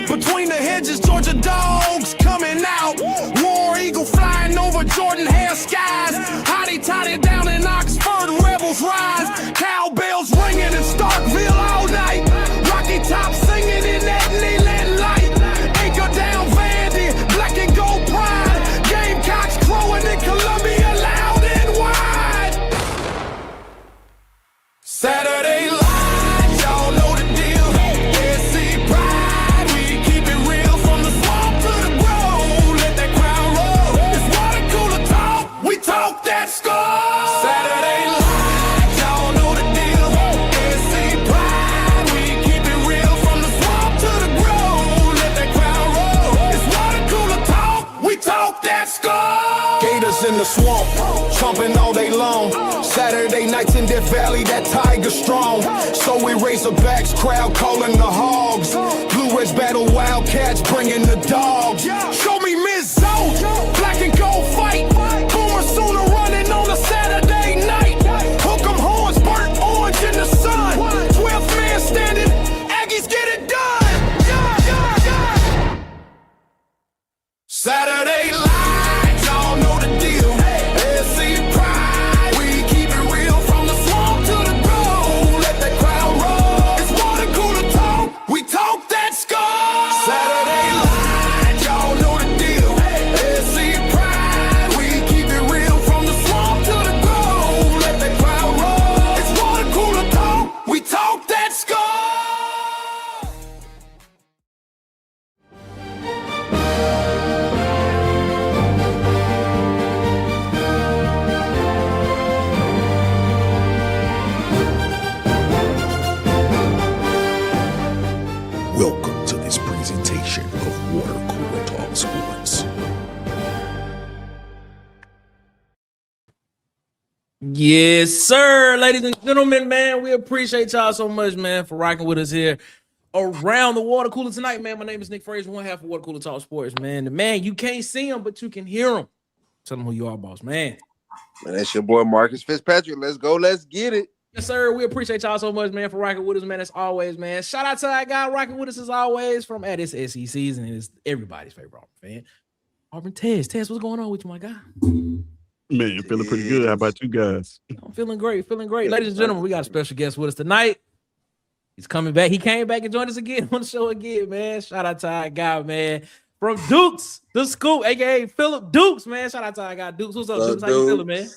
Between the hedges, Georgia dogs coming out. War Eagle flying over Jordan hair skies. Hottie toddy down in Oxford, rebels rise. Cowbells ringing in Starkville all night. Rocky Top singing in that Leland light. Anchor down Vandy, black and gold pride. Gamecocks crowing in Columbia loud and wide. Saturday light, y'all know the deal. SC pride, we keep it real from the swamp to the grove. Let that crowd roll. It's water cooler talk, we talk that score. Saturday light, y'all know the deal. SC pride, we keep it real from the swamp to the grove. Let that crowd roll. It's water cooler talk, we talk that score. Gators in the swamp, chomping all day long. Saturday nights in Death Valley, that tiger strong. So we Razorbacks, crowd calling the hogs. Blue Reds battle Wildcats, bringing the dogs. Show me Miss Zoe, black and gold fight. Boomer sooner running on a Saturday night. Hook 'em horns, burnt orange in the sun. 12th man standing, Aggies get it done. Saturday light, y'all know the deal. SC pride, we keep it real from the swamp to the grove. Let that crowd roll. It's water cooler talk, we talk that score. Saturday light, y'all know the deal. SC pride, we keep it real from the swamp to the grove. Let that crowd roll. It's water cooler talk, we talk that score. Welcome to this presentation of Water Cooler Talk Sports. Yes, sir, ladies and gentlemen, man. We appreciate y'all so much, man, for rocking with us here around the water cooler tonight, man. My name is Nick Frazier, one half of Water Cooler Talk Sports, man. The man, you can't see him, but you can hear him. Tell him who you are, boss, man. Man, that's your boy Marcus Fitzpatrick. Let's go. Let's get it. Yes, sir. We appreciate y'all so much, man, for rocking with us, man. As always, man. Shout out to our guy rocking with us as always from at this SEC season. It's everybody's favorite Auburn fan. Auburn Tez. Tez, what's going on with you, my guy? Man, feeling pretty good. How about you guys? I'm feeling great, feeling great. Ladies and gentlemen, we got a special guest with us tonight. He's coming back. He came back and joined us again on the show again, man. Shout out to our guy, man, from Dukes, the Scoop, a.k.a. Philip Dukes, man. Shout out to our guy, Dukes. What's up, Dukes? How you feeling, man?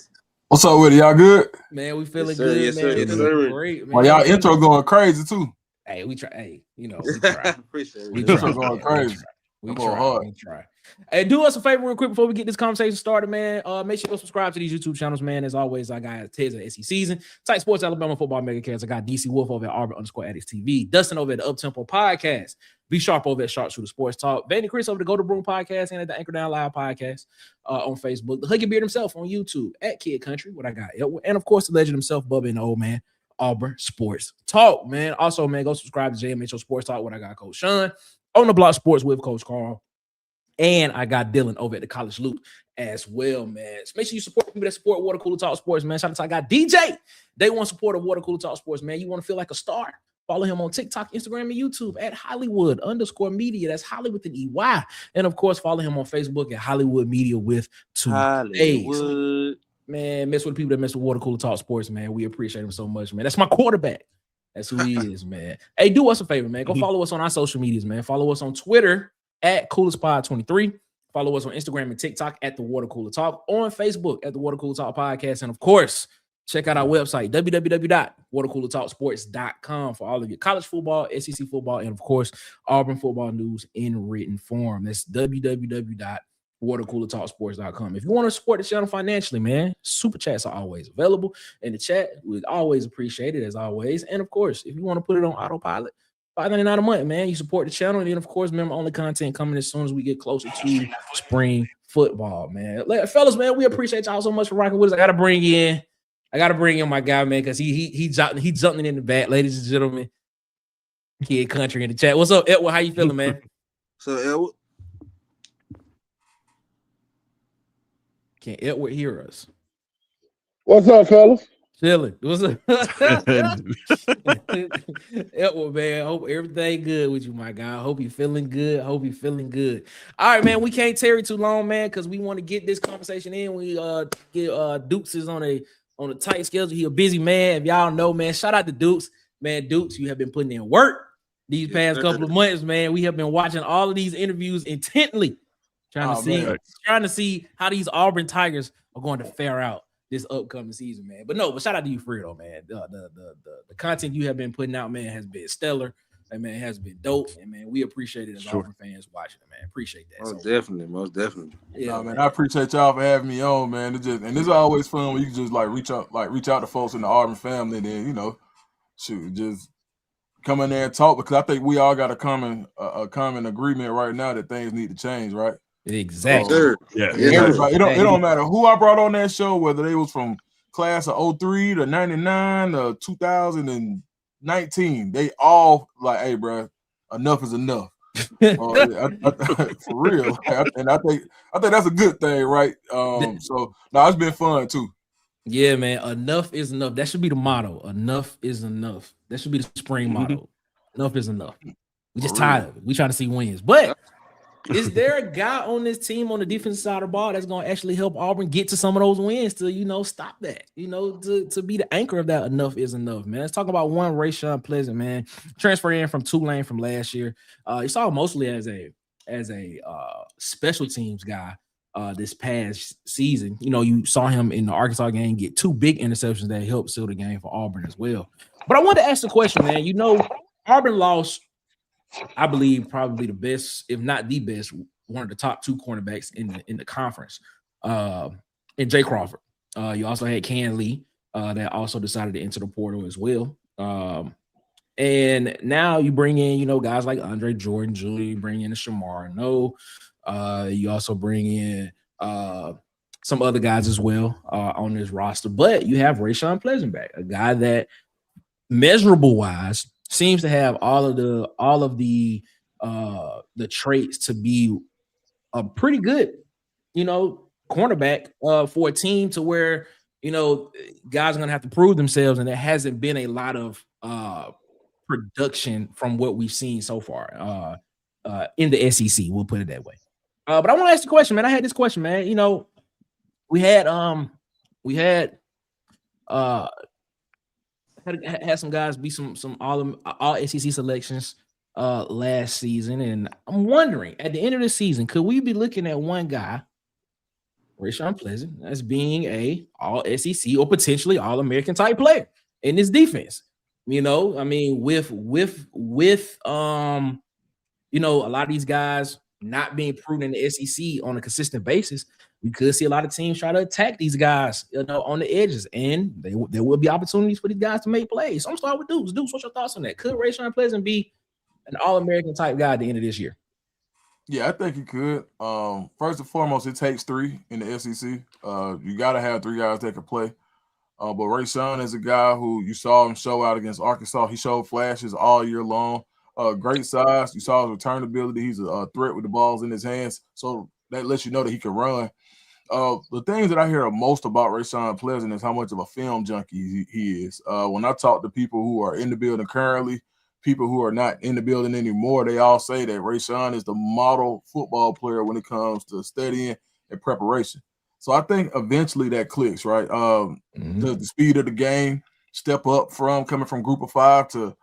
What's up with it? Y'all good? Man, we feeling Yes, sir. good, Yes, man. sir. We Yes, feeling sir. great, man. Well, y'all intro going crazy too. Hey, we try. Hey, you know, we try. Appreciate it. We Intro try, going man. crazy. We I'm going try. hard. We try. Hey, do us a favor real quick before we get this conversation started, man. Make sure you go subscribe to these YouTube channels, man. As always, I got Tez at SEC Season, Tight Sports Alabama Football Megacast. I got DC Wolf over at Auburn_Addicts TV, Dustin over at the Uptempo Podcast, B Sharp over at Sharpshooter Sports Talk, Vandy Chris over the Go to Broom Podcast and at the Anchor Down Live Podcast on Facebook, the Huggy Beard himself on YouTube at Kid Country, what I got, and of course the legend himself, Bubba and the old man, Auburn Sports Talk, man. Also, man, go subscribe to JMHO Sports Talk, what I got, Coach Sean, On the Block Sports with Coach Carl. And I got Dylan over at the College Loop as well, man. So make sure you support people that support Water Cooler Talk Sports, man. Shout out to I got DJ. They want support of Water Cooler Talk Sports, man. You want to feel like a star? Follow him on TikTok, Instagram, and YouTube at Hollywood_media. That's Holly with an EY. And of course, follow him on Facebook at Hollywood Media with 2 A's. Hollywood. Man, mess with the people that mess with Water Cooler Talk Sports, man. We appreciate him so much, man. That's my quarterback. That's who he is, man. Hey, do us a favor, man. Go follow us on our social medias, man. Follow us on Twitter at CoolerSpot23. Follow us on Instagram and TikTok at The Water Cooler Talk. On Facebook at The Water Cooler Talk Podcast. And of course, check out our website, www.watercoolertalksports.com for all of your college football, SEC football, and of course, Auburn football news in written form. That's www watercoolertalksports.com. If you want to support the channel financially, man, super chats are always available in the chat. We'd always appreciate it as always. And of course, if you want to put it on autopilot, $5.99 a month, man, you support the channel. And then of course, member only content coming as soon as we get closer to spring football, man. Fellas, man, we appreciate y'all so much for rocking with us. I gotta bring in my guy, man, because he jumping in the back, ladies and gentlemen. Kid Country in the chat. What's up, Edward? How you feeling, man? So Edward, Can Edward hear us? What's up, fellas? Chilling. What's up? Edward, man. I hope everything good with you, my guy. I hope you're feeling good. All right, man. We can't tarry too long, man, because we want to get this conversation in. We get Dukes is on a tight schedule. He a busy man. If y'all know, man, shout out to Dukes. Man, Dukes, you have been putting in work these past couple of months, man. We have been watching all of these interviews intently, trying to see how these Auburn Tigers are going to fare out this upcoming season, man. But shout out to you for it, though, man. The content you have been putting out, man, has been stellar. And man, it has been dope. And man, we appreciate it as Auburn fans watching it, man. Appreciate that. Most definitely. Yeah, man. I appreciate y'all for having me on, man. It's always fun when you can just reach out to folks in the Auburn family, and then just come in there and talk, because I think we all got a common agreement right now that things need to change, right? Exactly. Everybody, it don't matter who I brought on that show, whether they was from class of 03 to 99 to 2019, they all like, hey, bro, enough is enough. For real. And I think that's a good thing, right? So no, it's been fun too. Yeah, man. Enough is enough. That should be the motto. Enough is enough. That should be the spring motto. Enough is enough. We just tired of it. We trying to see wins. But is there a guy on this team on the defensive side of the ball that's going to actually help Auburn get to some of those wins to, stop that, to be the anchor of that enough is enough, man? Let's talk about one Rayshawn Pleasant, man. Transfer in from Tulane from last year. You saw him mostly as a special teams guy this past season. You saw him in the Arkansas game get 2 big interceptions that helped seal the game for Auburn as well. But I wanted to ask the question, man. Auburn lost, I believe, probably the best, if not the best, one of the top 2 cornerbacks in the conference, in Jay Crawford. You also had Can Lee that also decided to enter the portal as well. And now you bring in, guys like Andre Jordan Jr., you bring in Shamar No. You also bring in some other guys as well on this roster. But you have Rayshawn Pleasant back, a guy that measurable wise seems to have all of the traits to be a pretty good, cornerback for a team to where, guys are going to have to prove themselves. And there hasn't been a lot of production from what we've seen so far in the SEC. We'll put it that way. But I want to ask the question, man. I had this question, man. We had some guys be some all SEC selections last season, and I'm wondering at the end of the season, could we be looking at one guy, Rayshawn Pleasant, as being a all SEC or potentially all American type player in this defense? With a lot of these guys not being proven in the SEC on a consistent basis, we could see a lot of teams try to attack these guys, on the edges, and there will be opportunities for these guys to make plays. So I'm starting with Dukes. Dukes, what's your thoughts on that? Could Rayshawn Pleasant be an All-American type guy at the end of this year? Yeah, I think he could. First and foremost, it takes 3 in the SEC. You got to have 3 guys that can play. But Rayshawn is a guy who you saw him show out against Arkansas. He showed flashes all year long. Great size. You saw his return ability. He's a threat with the balls in his hands. So that lets you know that he can run. The things that I hear most about Rayshawn Pleasant is how much of a film junkie he is. When I talk to people who are in the building currently, people who are not in the building anymore, they all say that Rayshawn is the model football player when it comes to studying and preparation. So I think eventually that clicks, right? The speed of the game, step up coming from Group of 5 to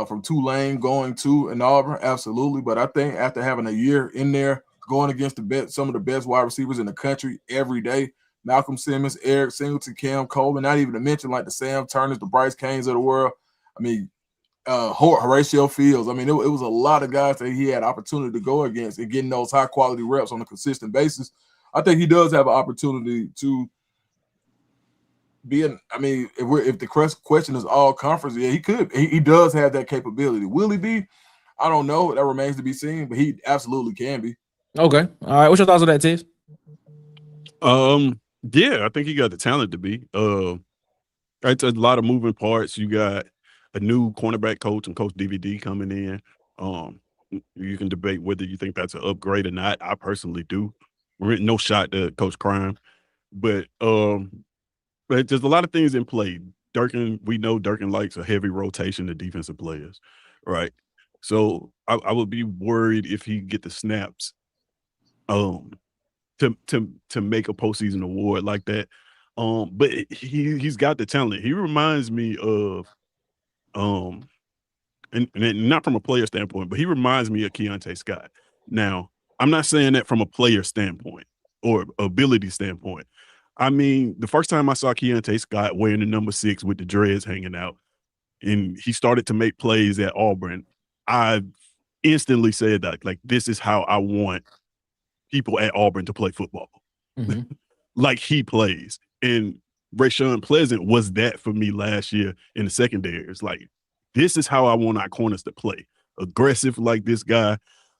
from Tulane going to an Auburn, absolutely. But I think after having a year in there, going against some of the best wide receivers in the country every day, Malcolm Simmons, Eric Singleton, Cam Coleman, not even to mention like the Sam Turners, the Bryce Canes of the world. Horatio Fields. It was a lot of guys that he had opportunity to go against and getting those high quality reps on a consistent basis. I think he does have an opportunity to be in. I mean, if the question is all conference, yeah, he could. He does have that capability. Will he be? I don't know. That remains to be seen, but he absolutely can be. Okay. All right. What's your thoughts on that, Tiz? Yeah, I think he got the talent to be. It's a lot of moving parts. You got a new cornerback coach and Coach DVD coming in. You can debate whether you think that's an upgrade or not. I personally do. No shot to Coach Crime, but there's a lot of things in play. We know Durkin likes a heavy rotation of defensive players, right? So I would be worried if he get the snaps, to make a postseason award like that. But he's got the talent. He reminds me of, and not from a player standpoint, but he reminds me of Keontae Scott. Now, I'm not saying that from a player standpoint or ability standpoint. I mean, the first time I saw Keontae Scott wearing the number 6 with the dreads hanging out, and he started to make plays at Auburn, I instantly said that, like, this is how I want people at Auburn to play football. Mm-hmm. Like he plays. And Rayshawn Pleasant was that for me last year in the secondary. It's like, this is how I want our corners to play. Aggressive like this guy.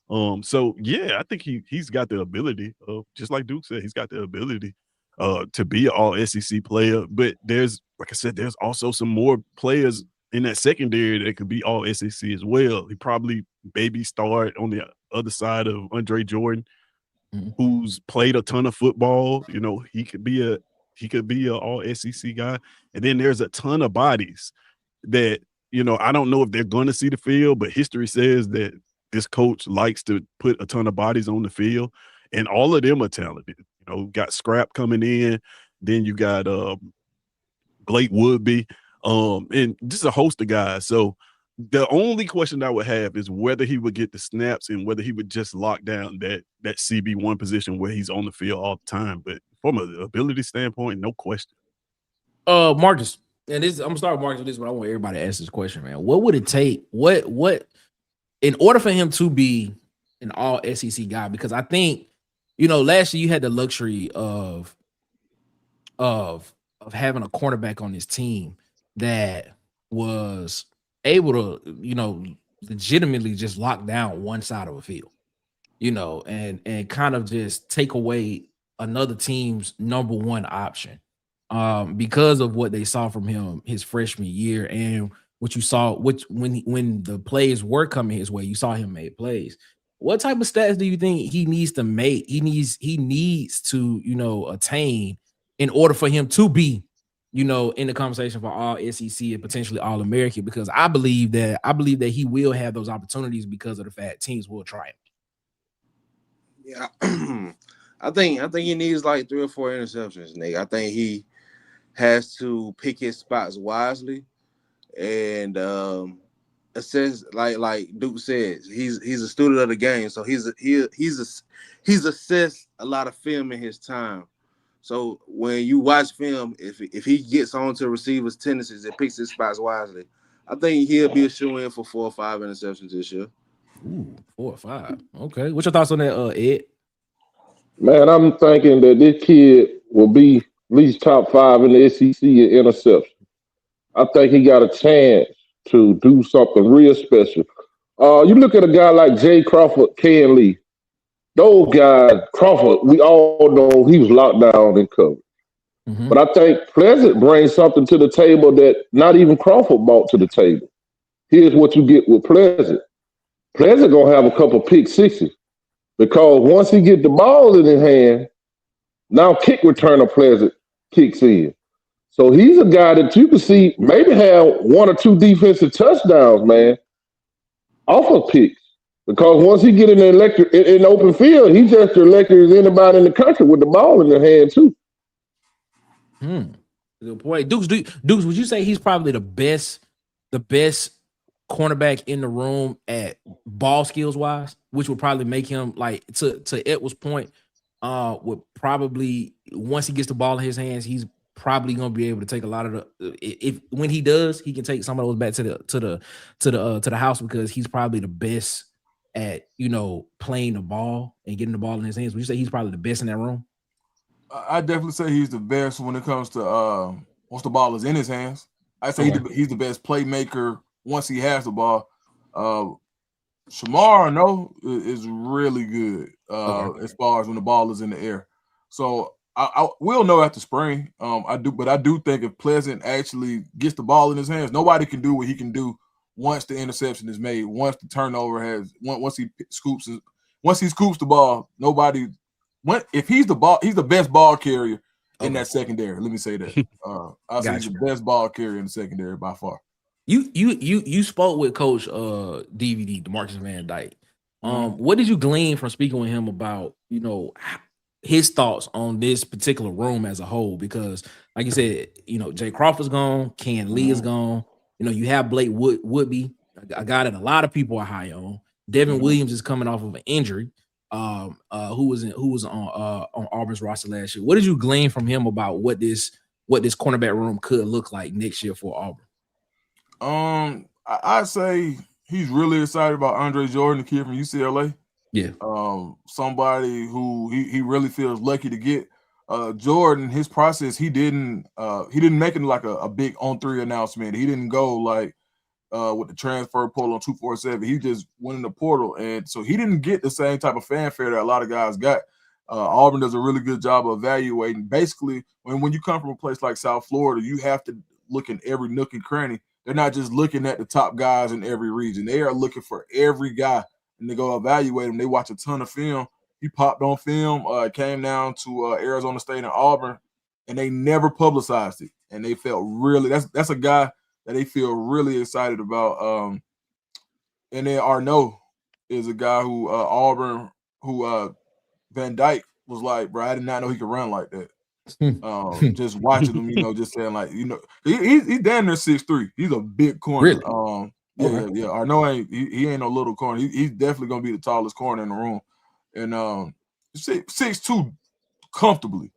So yeah, I think he's got the ability, just like Duke said, he's got the ability to be an all SEC player. But there's, like I said, there's also some more players in that secondary that could be all SEC as well. He probably maybe start on the other side of Andre Jordan, who's played a ton of football. You know, he could be a all SEC guy. And then there's a ton of bodies that, you know, I don't know if they're going to see the field, but history says that this coach likes to put a ton of bodies on the field, and all of them are talented. You know, got Scrap coming in, then you got Blake Woodby, and just a host of guys. So the only question I would have is whether he would get the snaps and whether he would just lock down that CB1 position where he's on the field all the time. But from an ability standpoint, no question. Marcus, and this, I'm gonna start with Marcus with this, but I want everybody to ask this question, man. What would it take? What in order for him to be an all SEC guy? Because I think, you know, last year you had the luxury of having a cornerback on this team that was able to, you know, legitimately just lock down one side of a field, you know, and kind of just take away another team's number one option, because of what they saw from him his freshman year and what you saw, when the plays were coming his way, you saw him make plays. What type of stats do you think he needs to make? He needs to, you know, attain in order for him to be, you know, in the conversation for all SEC and potentially all American? Because I believe that he will have those opportunities because of the fact teams will try him. Yeah, I think he needs like 3 or 4 interceptions, Nick. I think he has to pick his spots wisely and assess, like Duke says, he's a student of the game, so he's assessed a lot of film in his time. So when you watch film, if he gets onto receivers' tendencies and picks his spots wisely, I think he'll be a shoe-in for 4 or 5 interceptions this year. Ooh, 4 or 5. Okay. What's your thoughts on that, Ed? Man, I'm thinking that this kid will be at least top 5 in the SEC in interception. I think he got a chance to do something real special. You look at a guy like Jay Crawford, Ken Lee. Those guys, Crawford, we all know he was locked down and covered. Mm-hmm. But I think Pleasant brings something to the table that not even Crawford brought to the table. Here's what you get with Pleasant. Pleasant going to have a couple pick sixes because once he get the ball in his hand, now kick returner Pleasant kicks in. So he's a guy that you can see maybe have 1 or 2 defensive touchdowns, man, off of picks. Because once he get in the open field, he's just as electric as anybody in the country with the ball in their hand too. Good point. Dukes, would you say he's probably the best cornerback in the room at ball skills wise, which would probably make him, like, to Edward's point, would probably, once he gets the ball in his hands, he's probably gonna be able to take a lot of the, when he does, he can take some of those back to the house, because he's probably the best at, you know, playing the ball and getting the ball in his hands. Would you say he's probably the best in that room? I definitely say he's the best when it comes to once the ball is in his hands. I say he's the best playmaker once he has the ball. Shamar, no, is really good as far as when the ball is in the air. So I will know after spring. I do think if Pleasant actually gets the ball in his hands, nobody can do what he can do once the interception is made, once the turnover has, once he scoops the ball. Nobody. If he's the best ball carrier in that secondary. Let me say that. I say he's the best ball carrier in the secondary by far. You spoke with Coach DVD, DeMarcus Van Dyke. What did you glean from speaking with him about, his thoughts on this particular room as a whole? Because, like you said, Jay Crawford's gone, Ken Lee is gone. You have Blake Woodby, a guy that a lot of people are high on. Devin Williams is coming off of an injury. Who was on Auburn's roster last year. What did you glean from him about what this cornerback room could look like next year for Auburn? I'd say he's really excited about Andre Jordan, the kid from UCLA. Yeah. Somebody who he really feels lucky to get. Jordan, his process, he didn't make it like a big on-3 announcement. He didn't go like with the transfer portal on 247. He just went in the portal, and so he didn't get the same type of fanfare that a lot of guys got. Auburn does a really good job of evaluating. Basically, when you come from a place like South Florida, you have to look in every nook and cranny. They're not just looking at the top guys in every region. They are looking for every guy, and they go evaluate him. They watch a ton of film. He popped on film, came down to Arizona State and Auburn, and they never publicized it. And they felt really that's a guy that they feel really excited about. And then Arnaud is a guy who Auburn, who Van Dyke was like, bro, I did not know he could run like that. Just watching him, just saying like, he's damn near 6'3". He's a big corner. Really? Yeah. Arnaud he ain't no little corner. He's definitely gonna be the tallest corner in the room. And 6'2" comfortably,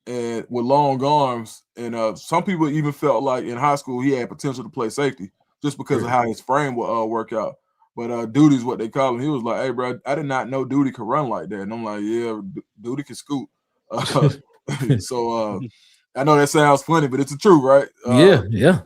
and with long arms. And some people even felt like in high school he had potential to play safety just because of how his frame would work out. But Duty's what they call him. He was like, "Hey, bro, I did not know Duty could run like that." And I'm like, "Yeah, Duty can scoot." So I know that sounds funny, but it's the truth, right? Yeah.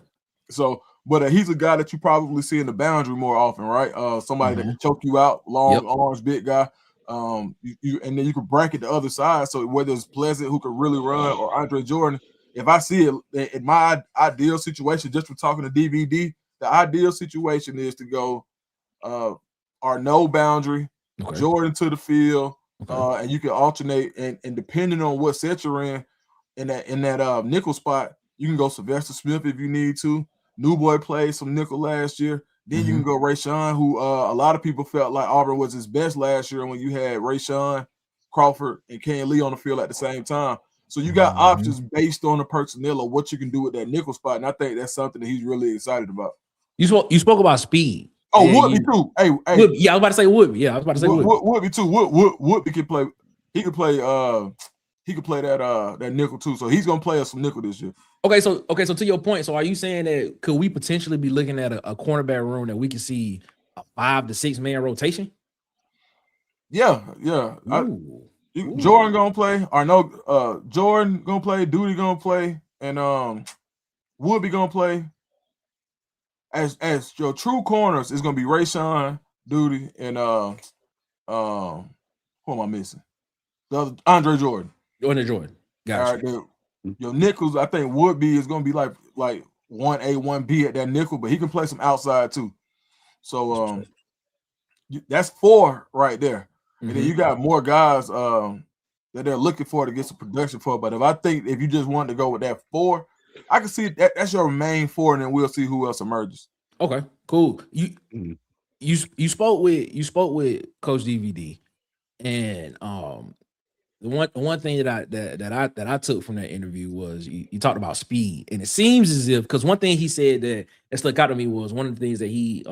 So, but he's a guy that you probably see in the boundary more often, right? Somebody that can choke you out, long arms, big guy. And then you can bracket the other side. So whether it's Pleasant who can really run or Andre Jordan, if I see it in my ideal situation, just from talking to DVD, the ideal situation is to go Arnaud boundary, Jordan to the field, and you can alternate. And depending on what set you're in that nickel spot, you can go Sylvester Smith if you need to. New Boy played some nickel last year. Then you can go Rayshawn, who a lot of people felt like Auburn was his best last year when you had Rayshawn, Crawford, and Ken Lee on the field at the same time. So you got options based on the personnel of what you can do with that nickel spot, and I think that's something that he's really excited about. You spoke about speed. Oh, Woodby too. Hey, Woodby. Yeah, I was about to say Woodby. Yeah, I was about to say Woodby. Woodby too. Woodby can play. He could play. He could play that nickel too. So he's gonna play us some nickel this year. Okay, so to your point, so are you saying that could we potentially be looking at a cornerback room that we can see a 5 to 6 man rotation? Yeah. Jordan gonna play. Arnaud, Jordan gonna play. Duty gonna play, and Woodby gonna play. As your true corners is gonna be Rayshawn, Duty, and who am I missing? The other Andre Jordan. Andre Jordan. Gotcha. All right, your nickels, I think Woodby is gonna be like 1A, 1B at that nickel, but he can play some outside too. So that's 4 right there. And then you got more guys that they're looking for to get some production for. But if you just want to go with that 4, I can see that's your main 4, and then we'll see who else emerges. Okay, cool. You spoke with Coach DVD, and the one thing that I took from that interview was you talked about speed, and it seems as if, because one thing he said that stuck out to me was one of the things that he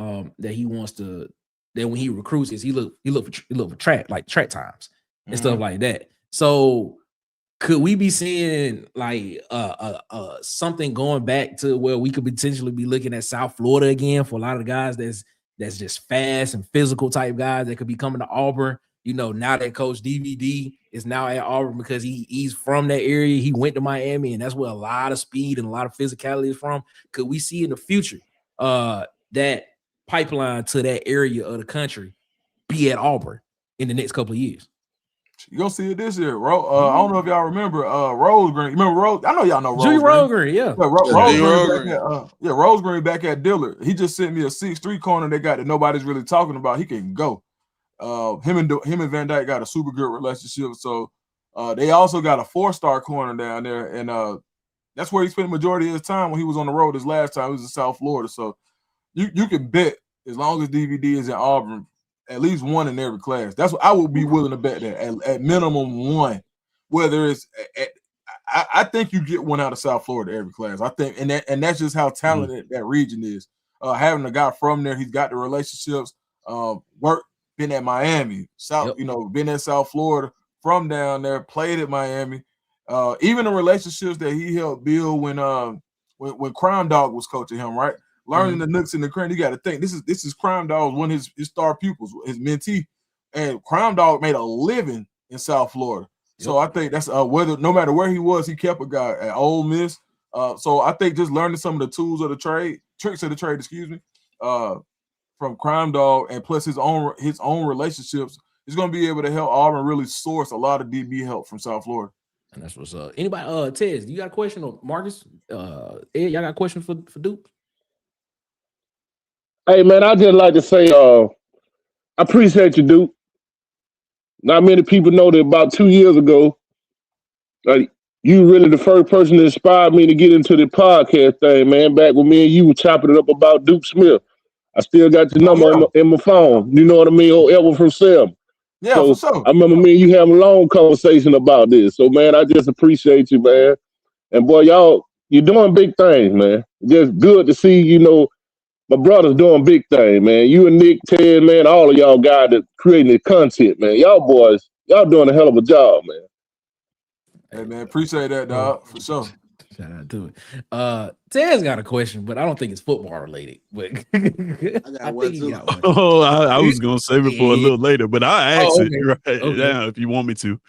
wants to, that when he recruits is he look for track times and stuff like that. So could we be seeing like something going back to where we could potentially be looking at South Florida again for a lot of guys that's just fast and physical type guys that could be coming to Auburn now that Coach DVD is now at Auburn because he's from that area. He went to Miami, and that's where a lot of speed and a lot of physicality is from. Could we see in the future that pipeline to that area of the country be at Auburn in the next couple of years? You're gonna see it this year. I don't know if y'all remember Rose Green. Remember Rose? I know y'all know Rose Julie Green. Rose Green, yeah. Rose Green back at Dillard. He just sent me a 6'3" corner they got that nobody's really talking about. He can go. Him and Van Dyke got a super good relationship. So they also got a 4-star corner down there, and that's where he spent the majority of his time when he was on the road. His last time he was in South Florida. So you can bet as long as DVD is in Auburn, at least one in every class. That's what I would be willing to bet that at minimum one. Whether it's I think you get one out of South Florida every class. I think, and that's just how talented that region is. Having a guy from there, he's got the relationships. Been at Miami, been at South Florida, from down there, played at Miami. Even the relationships that he helped build when Crime Dog was coaching him, right? Learning the nooks and the crannies. You got to think this is Crime Dog, one of his star pupils, his mentee, and Crime Dog made a living in South Florida. So I think that's no matter where he was, he kept a guy at Ole Miss. So I think just learning some of the tricks of the trade, from Crime Dog, and plus his own relationships, is going to be able to help Auburn really source a lot of DB help from South Florida. And that's what's up. Anybody, Tez, you got a question? Or Marcus, Ed, y'all got a question for Duke? Hey, man, I just like to say I appreciate you, Duke. Not many people know that about 2 years ago, you really the first person that inspired me to get into the podcast thing, man. Back when me and you were chopping it up about Duke Smith. I still got your number in my phone. You know what I mean? Or Ever from Selma. Yeah, so for sure. I remember me and you having a long conversation about this. So, man, I just appreciate you, man. And, boy, you're doing big things, man. Just good to see, my brother's doing big things, man. You and Nick, Ted, man, all of y'all guys that creating the content, man. Y'all boys, y'all doing a hell of a job, man. Hey, man, appreciate that, dog, for sure. Shout out to it. Ted's got a question, but I don't think it's football related. But I got one too. I was gonna save it for a little later, but I'll ask it right now if you want me to.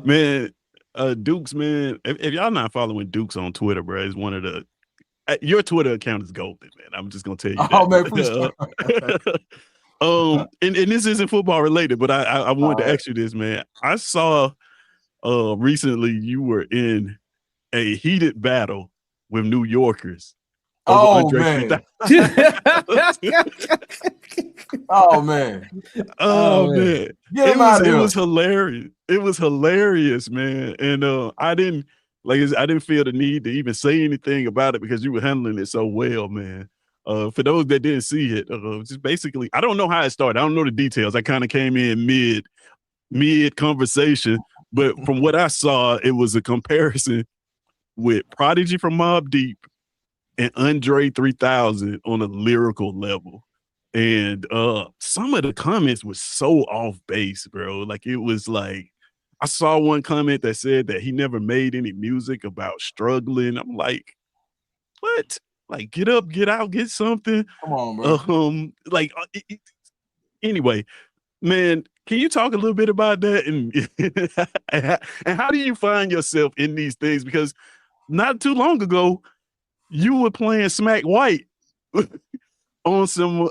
Man, Dukes, man. If y'all not following Dukes on Twitter, bro, is one of the your Twitter account is golden, man. I'm just gonna tell you that. Oh man, appreciate and this isn't football related, but I wanted to ask you this, man. I saw recently you were in a heated battle with New Yorkers. Oh man. Oh man. It was hilarious. It was hilarious, man. And I didn't feel the need to even say anything about it because you were handling it so well, man. For those that didn't see it, just basically, I don't know how it started. I don't know the details. I kind of came in mid conversation, but from what I saw, it was a comparison with Prodigy from Mobb Deep and Andre 3000 on a lyrical level. And some of the comments were so off base, bro. Like, it was like, I saw one comment that said that he never made any music about struggling. I'm like, what? Like, get up, get out, get something. Come on, bro. Anyway, man, can you talk a little bit about that? And how do you find yourself in these things? Because not too long ago, you were playing Smack White on some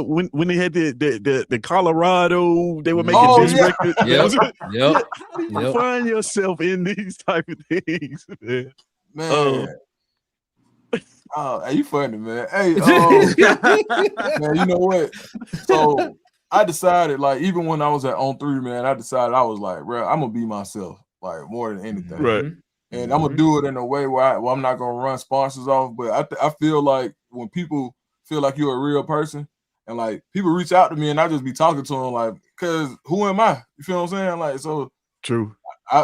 when they had the Colorado, they were making this record. Yep. How do you find yourself in these type of things, man? Hey, you funny, man. Hey, man, you know what? So I decided, like, even when I was at On 3, man, I decided I was like, bro, I'm gonna be myself, like, more than anything. Right. And I'm gonna do it in a way where I'm not gonna run sponsors off. But I feel like when people feel like you're a real person, and like people reach out to me, and I just be talking to them, like, cause who am I? You feel what I'm saying? Like, so true.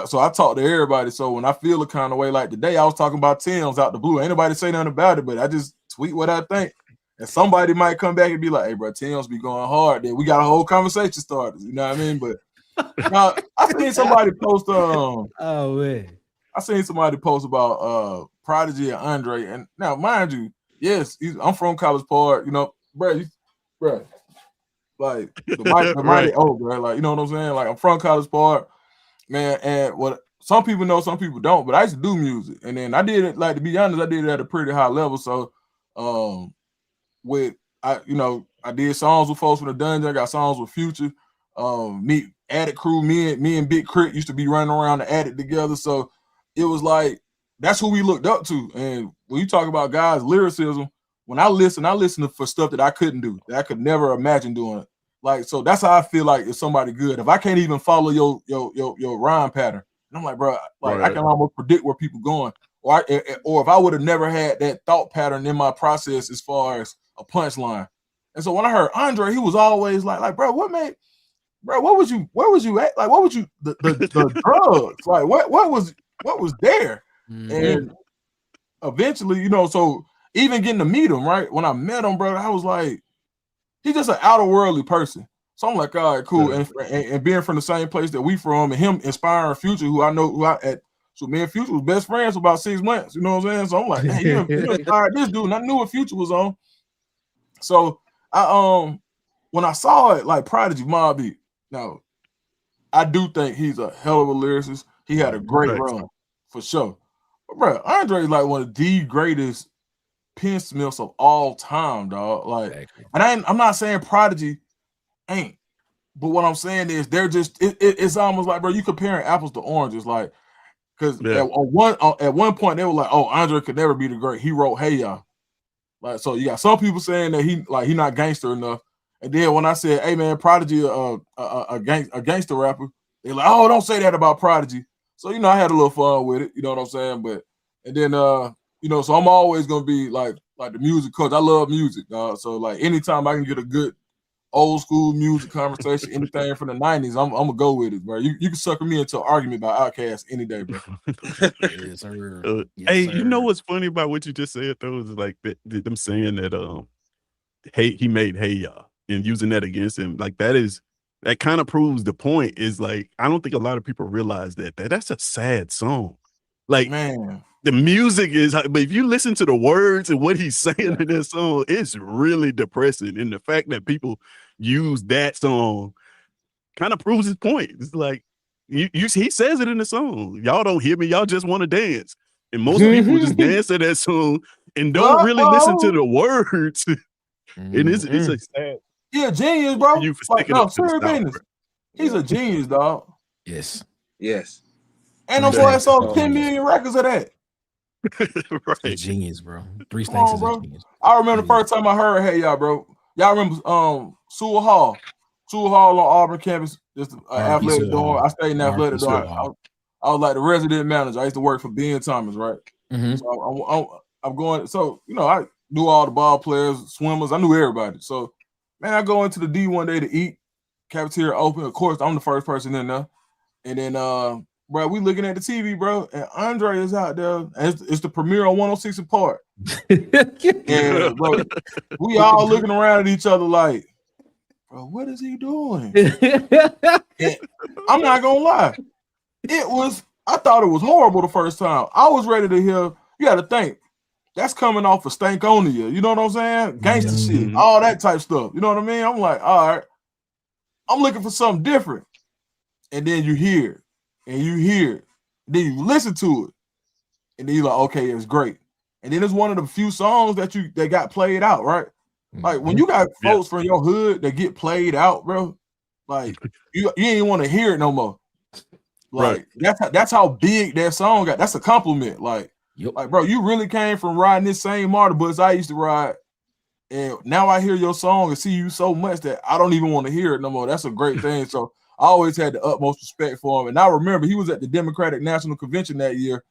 So I talk to everybody. So when I feel a kind of way, like today, I was talking about Tim's out the blue. Ain't nobody say nothing about it, but I just tweet what I think. And somebody might come back and be like, hey, bro, Tim's be going hard. Then we got a whole conversation started. You know what I mean? But now I seen somebody post I seen somebody post about Prodigy and Andre. And now, mind you, yes, I'm from College Park, you know, bro. Like the mighty old, bro. Like, you know what I'm saying? Like, I'm from College Park, man. And what some people know, some people don't. But I used to do music, and then I did it. Like, to be honest, I did it at a pretty high level. So, I did songs with folks from the Dungeon. I got songs with Future. Me, Attic Crew, me and Big Crit used to be running around the attic together. So it was like that's who we looked up to. And when you talk about guys' lyricism, when I listen for stuff that I couldn't do, that I could never imagine doing. Like, so that's how I feel like if somebody good. If I can't even follow your rhyme pattern, and I'm like, bro, like I can almost predict where people going. Or if I would have never had that thought pattern in my process as far as a punchline. And so when I heard Andre, he was always like, bro, where was you at? Like, what was you the drugs? Like, what was there? Mm-hmm. And eventually, so even getting to meet him, right? When I met him, bro, I was like, he's just an outer worldly person. So I'm like, all right, cool. And being from the same place that we from, and him inspiring Future, so me and Future was best friends for about 6 months. You know what I'm saying? So I'm like, hey, you inspired this dude, and I knew what Future was on. So when I saw it, like Prodigy Mobb Deep, now I do think he's a hell of a lyricist. He had a great run for sure. But bro, Andre is like one of the greatest pensmiths of all time, dog. Like, exactly. And I'm not saying Prodigy ain't, but what I'm saying is they're just it's almost like, bro, you comparing apples to oranges, like, because at one point they were like, oh, Andre could never be the great. He wrote Hey Ya. Like, so you got some people saying that he not gangster enough. And then when I said, hey man, Prodigy a gangster rapper, they're like, oh, don't say that about Prodigy. So I had a little fun with it, you know what I'm saying? But and then so I'm always gonna be like the music coach. I love music, so like anytime I can get a good old school music conversation, anything from the 90s, I'm gonna go with it, bro. You can sucker me into an argument about Outkast any day, bro. Yes, sir. Hey, you know what's funny about what you just said though is like them saying that he made Hey Ya and using that against him, like that kind of proves the point. Is like I don't think a lot of people realize that's a sad song. Like, man, the music is, but if you listen to the words and what he's saying in that song, it's really depressing. And the fact that people use that song kind of proves his point. It's like he says it in the song. Y'all don't hear me. Y'all just want to dance. And most people just dance to that song and don't really listen to the words. And it's a sad. He a genius, bro. He's a genius, dog. Yes. And them boys sold 10 million records of that. Right. Genius, bro. 3 Snakes is a genius. I remember the first time I heard Hey Ya, bro. Y'all remember Sewell Hall? Sewell Hall on Auburn campus. Just athletic dorm. I stayed in athletic dorm. I was like the resident manager. I used to work for Ben Thomas, right? Mm-hmm. So I'm going. So I knew all the ball players, swimmers. I knew everybody. So man, I go into the D one day to eat. Cafeteria open. Of course, I'm the first person in there. And then bro, we looking at the TV, bro, and Andre is out there. And it's the premiere on 106 and Park. And bro, we all looking around at each other like, bro, what is he doing? I'm not gonna lie. I thought it was horrible the first time. I was ready to hear, you gotta think, that's coming off of Stankonia. You know what I'm saying? Gangster shit, all that type stuff. You know what I mean? I'm like, all right, I'm looking for something different. And then you hear it. And you hear it, then you listen to it, and then you're like, okay, it's great. And then it's one of the few songs that got played out, right? Like when you got folks from your hood that get played out, bro, like you ain't want to hear it no more. Like that's how big that song got. That's a compliment. Like, like, bro, you really came from riding this same martyr bus I used to ride, and now I hear your song and see you so much that I don't even want to hear it no more. That's a great thing. So I always had the utmost respect for him. And I remember he was at the Democratic National Convention that year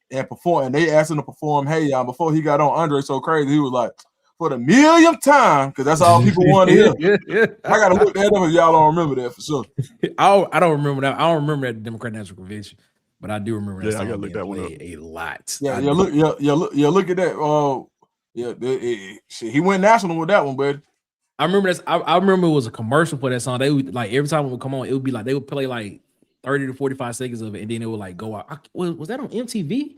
and performed, and they asked him to perform Hey Ya. Before he got on Andre So Crazy, he was like, for the millionth time, because that's all people want to hear. I got to look that up if y'all don't remember that for sure. I don't remember that. I don't remember that Democratic National Convention, but I do remember that song. I got to look that one up a lot. Look at that. He went national with that one, buddy. I remember that. I remember it was a commercial for that song. They would, like, every time it would come on, it would be like they would play like 30 to 45 seconds of it, and then it would like go out. Was that on MTV?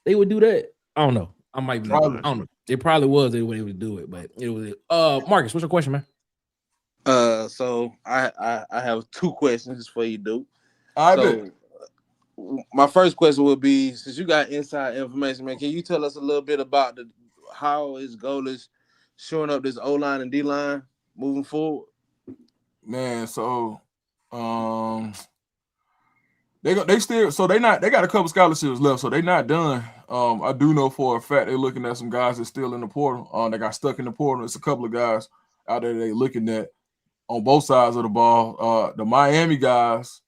They would do that. I don't know. I don't know. It probably was the way they would do it, but it was. Marcus, what's your question, man? So I have 2 questions for you, Duke. I bet. So my first question would be, since you got inside information, man, can you tell us a little bit about how his goal is showing up this O-line and D-line moving forward? Man, so they got a couple scholarships left, so they not done. I do know for a fact they're looking at some guys that's still in the portal. They got stuck in the portal. It's a couple of guys out there they looking at on both sides of the ball. The Miami guys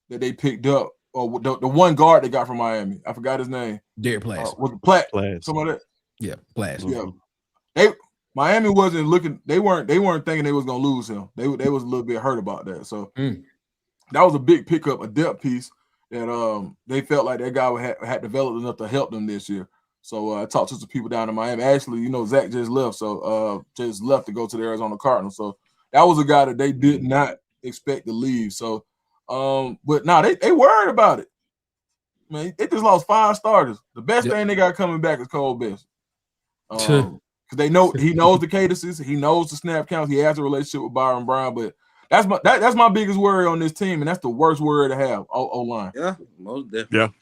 that they picked up, or the one guard they got from Miami, I forgot his name. Derek Platt. Was it Platt? Platt. Some of that. Yeah, Platt. Yeah. Miami wasn't looking. They weren't thinking they was gonna lose him. They was a little bit hurt about that. So that was a big pickup, a depth piece that they felt like that guy had developed enough to help them this year. So I talked to some people down in Miami. Actually, Zach just left, so just left to go to the Arizona Cardinals. So that was a guy that they did not expect to leave. So, but now they worried about it. Man, they just lost 5 starters. The best thing they got coming back is Cole Best. Because they know he knows the cadences, he knows the snap counts, he has a relationship with Byron Brown, but that's my biggest worry on this team, and that's the worst worry to have. O-line. Yeah, most definitely.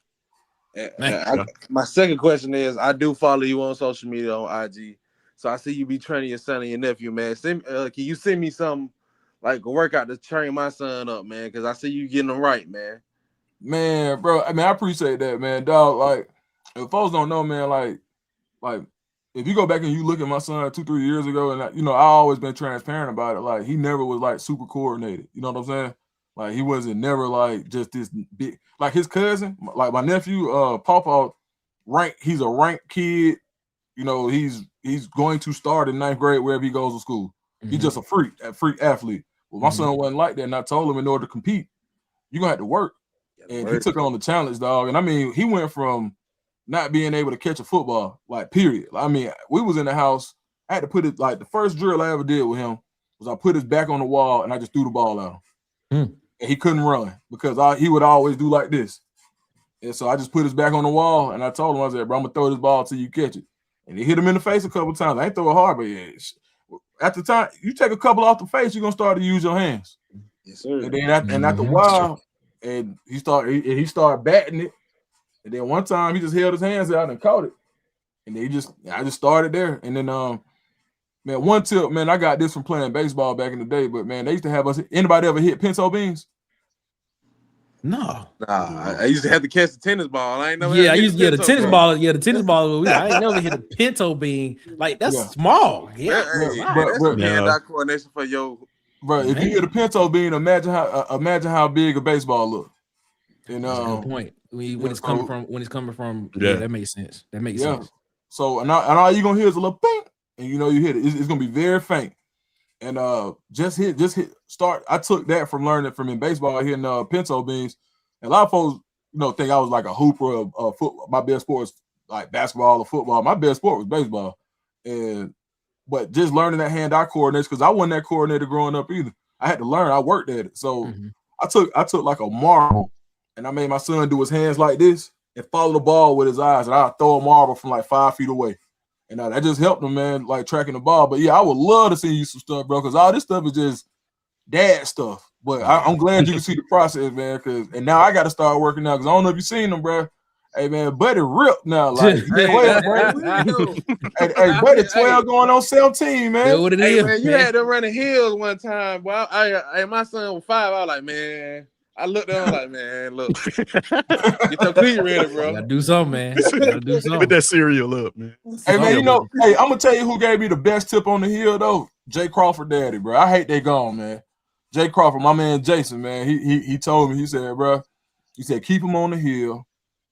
Yeah. My second question is, I do follow you on social media on IG, so I see you be training your son and your nephew, man. Can you send me some like a workout to train my son up, man? Because I see you getting them right, man. Man, bro, I mean, I appreciate that, man, dog. Like, if folks don't know, man, like if you go back and you look at my son 2-3 years ago, and I always been transparent about it. Like, he never was like super coordinated. You know what I'm saying? Like, he wasn't never like just this big. Like his cousin, like my nephew, Pawpaw, he's a ranked kid. He's going to start in 9th grade wherever he goes to school. He's just a freak athlete. Well, my son wasn't like that, and I told him in order to compete, you're gonna have to work. And he took on the challenge, dog. And I mean, he went from not being able to catch a football, like, period. I mean, we was in the house. I had to put it, like, the first drill I ever did with him was I put his back on the wall and I just threw the ball at him. And he couldn't run because he would always do like this. And so I just put his back on the wall and I told him, I said, bro, I'm going to throw this ball till you catch it. And he hit him in the face a couple times. I ain't throw it hard, but yeah, at the time, you take a couple off the face, you're going to start to use your hands. Yes, sir. And then after a while, and he started batting it. And then one time he just held his hands out and caught it. And then I just started there. And then man, one tip, man, I got this from playing baseball back in the day, but man, they used to have us. Anybody ever hit pinto beans? No. Nah, I used to have to catch the tennis ball. I ain't never. Yeah, I used to get the tennis ball. Yeah, the tennis ball. I ain't never hit a pinto bean. Like, that's small. Yeah, that's hand-eye coordination for your. Bro, if you hit a pinto bean, imagine how big a baseball look. And that's a good point. When it's coming from, that makes sense. That makes sense. So and all you're gonna hear is a little bang, and you hit it. It's gonna be very faint. And just hit. Start. I took that from learning from in baseball hitting pinto beans. And a lot of folks, think I was like a hooper of football. My best sport was like basketball or football. My best sport was baseball. But just learning that hand-eye coordination, because I wasn't that coordinator growing up either. I had to learn. I worked at it. So I took like a marble, and I made my son do his hands like this and follow the ball with his eyes, and I'd throw a marble from like 5 feet away. And that just helped him, man, like tracking the ball. But yeah, I would love to see you some stuff, bro, because all this stuff is just dad stuff. But I'm glad you can see the process, man, and now I got to start working out, because I don't know if you've seen them, bro. Hey, man, Buddy ripped now. Like, 12, bro. Hey, Buddy 12 going on 17, man. Yeah, what it is, man, you had them running hills one time. Well, my son was 5. I was like, man. I looked at him like, man, look. Get your cleat ready, bro. You gotta do something, man. You gotta do something. Put that cereal up, man. Hey, man, I'm going to tell you who gave me the best tip on the hill, though. Jay Crawford daddy, bro. I hate they gone, man. Jay Crawford, my man Jason, man, he told me, he said, bro, he said, keep him on the hill.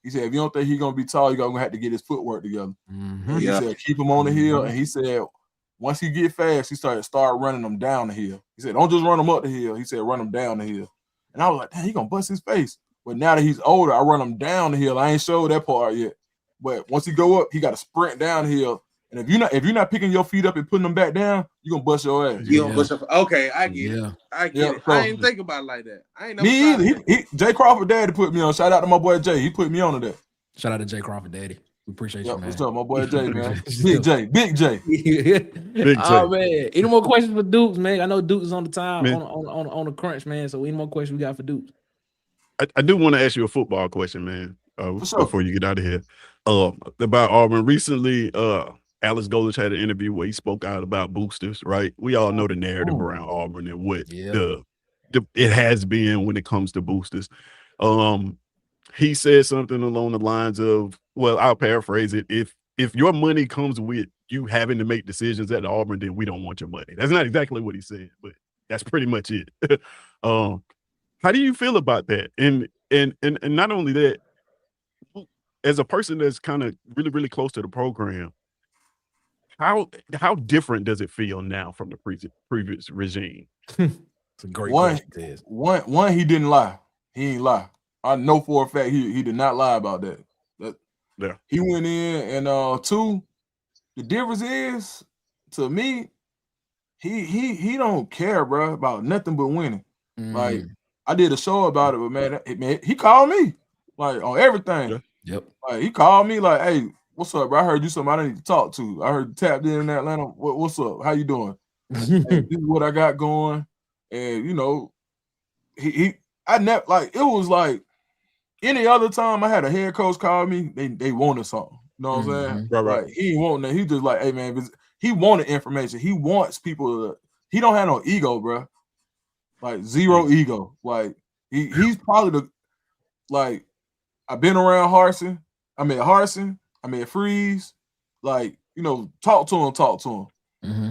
He said, if you don't think he's going to be tall, you're going to have to get his footwork together. He said, keep him on the hill. And he said, once he get fast, he start running them down the hill. He said, don't just run him up the hill. He said, run him down the hill. And I was like, damn, he going to bust his face. But now that he's older, I run him down the hill. I ain't showed that part yet. But once he go up, he got to sprint down the hill. And if you're not picking your feet up and putting them back down, you're going to bust your ass. You gonna bust your Okay, I get it. I get it. I ain't think about it like that. I ain't never me either. Jay Crawford daddy put me on. Shout out to my boy Jay. He put me on to that. Shout out to Jay Crawford daddy. We appreciate you, Yep, man. what's up, my boy Jay, man? Appreciate you. Big J. Big Oh J. man, any more questions for Dukes, man? I know Dukes is on the time Man. on the crunch, man. So any more questions we got for Dukes? I do want to ask you a football question, man, sure. before you get out of here. About Auburn. Recently, Alex Golich had an interview where he spoke out about boosters, right? We all know the narrative around Auburn and what it has been when it comes to boosters. He said something along the lines of, well, I'll paraphrase it. If your money comes with you having to make decisions at Auburn, then we don't want your money. That's not exactly what he said, but that's pretty much it. How do you feel about that? And not only that, as a person that's kind of really, really close to the program, how different does it feel now from the previous regime? It's a great question. One, he didn't lie. He ain't lie. I know for a fact he did not lie about that. Yeah. He went in, and two, the difference is, to me, he don't care, bro, about nothing but winning. Like, I did a show about it, but man, he called me like on everything. Yeah. Yep. Like, he called me like, "Hey, what's up, bro? I heard you somebody I need to talk to. I heard you tapped in Atlanta. What's up? How you doing? Hey, this is what I got going." And you know, I never, like, it was like any other time I had a head coach call me, they wanted something. You know what I'm saying? Right. Like, he ain't wanting that. He just like, hey man, he wanted information. He wants people to. He don't have no ego, bro. Like, zero ego. Like, he's probably like, I've been around Harsin. I met Freeze. Like, you know, talk to him.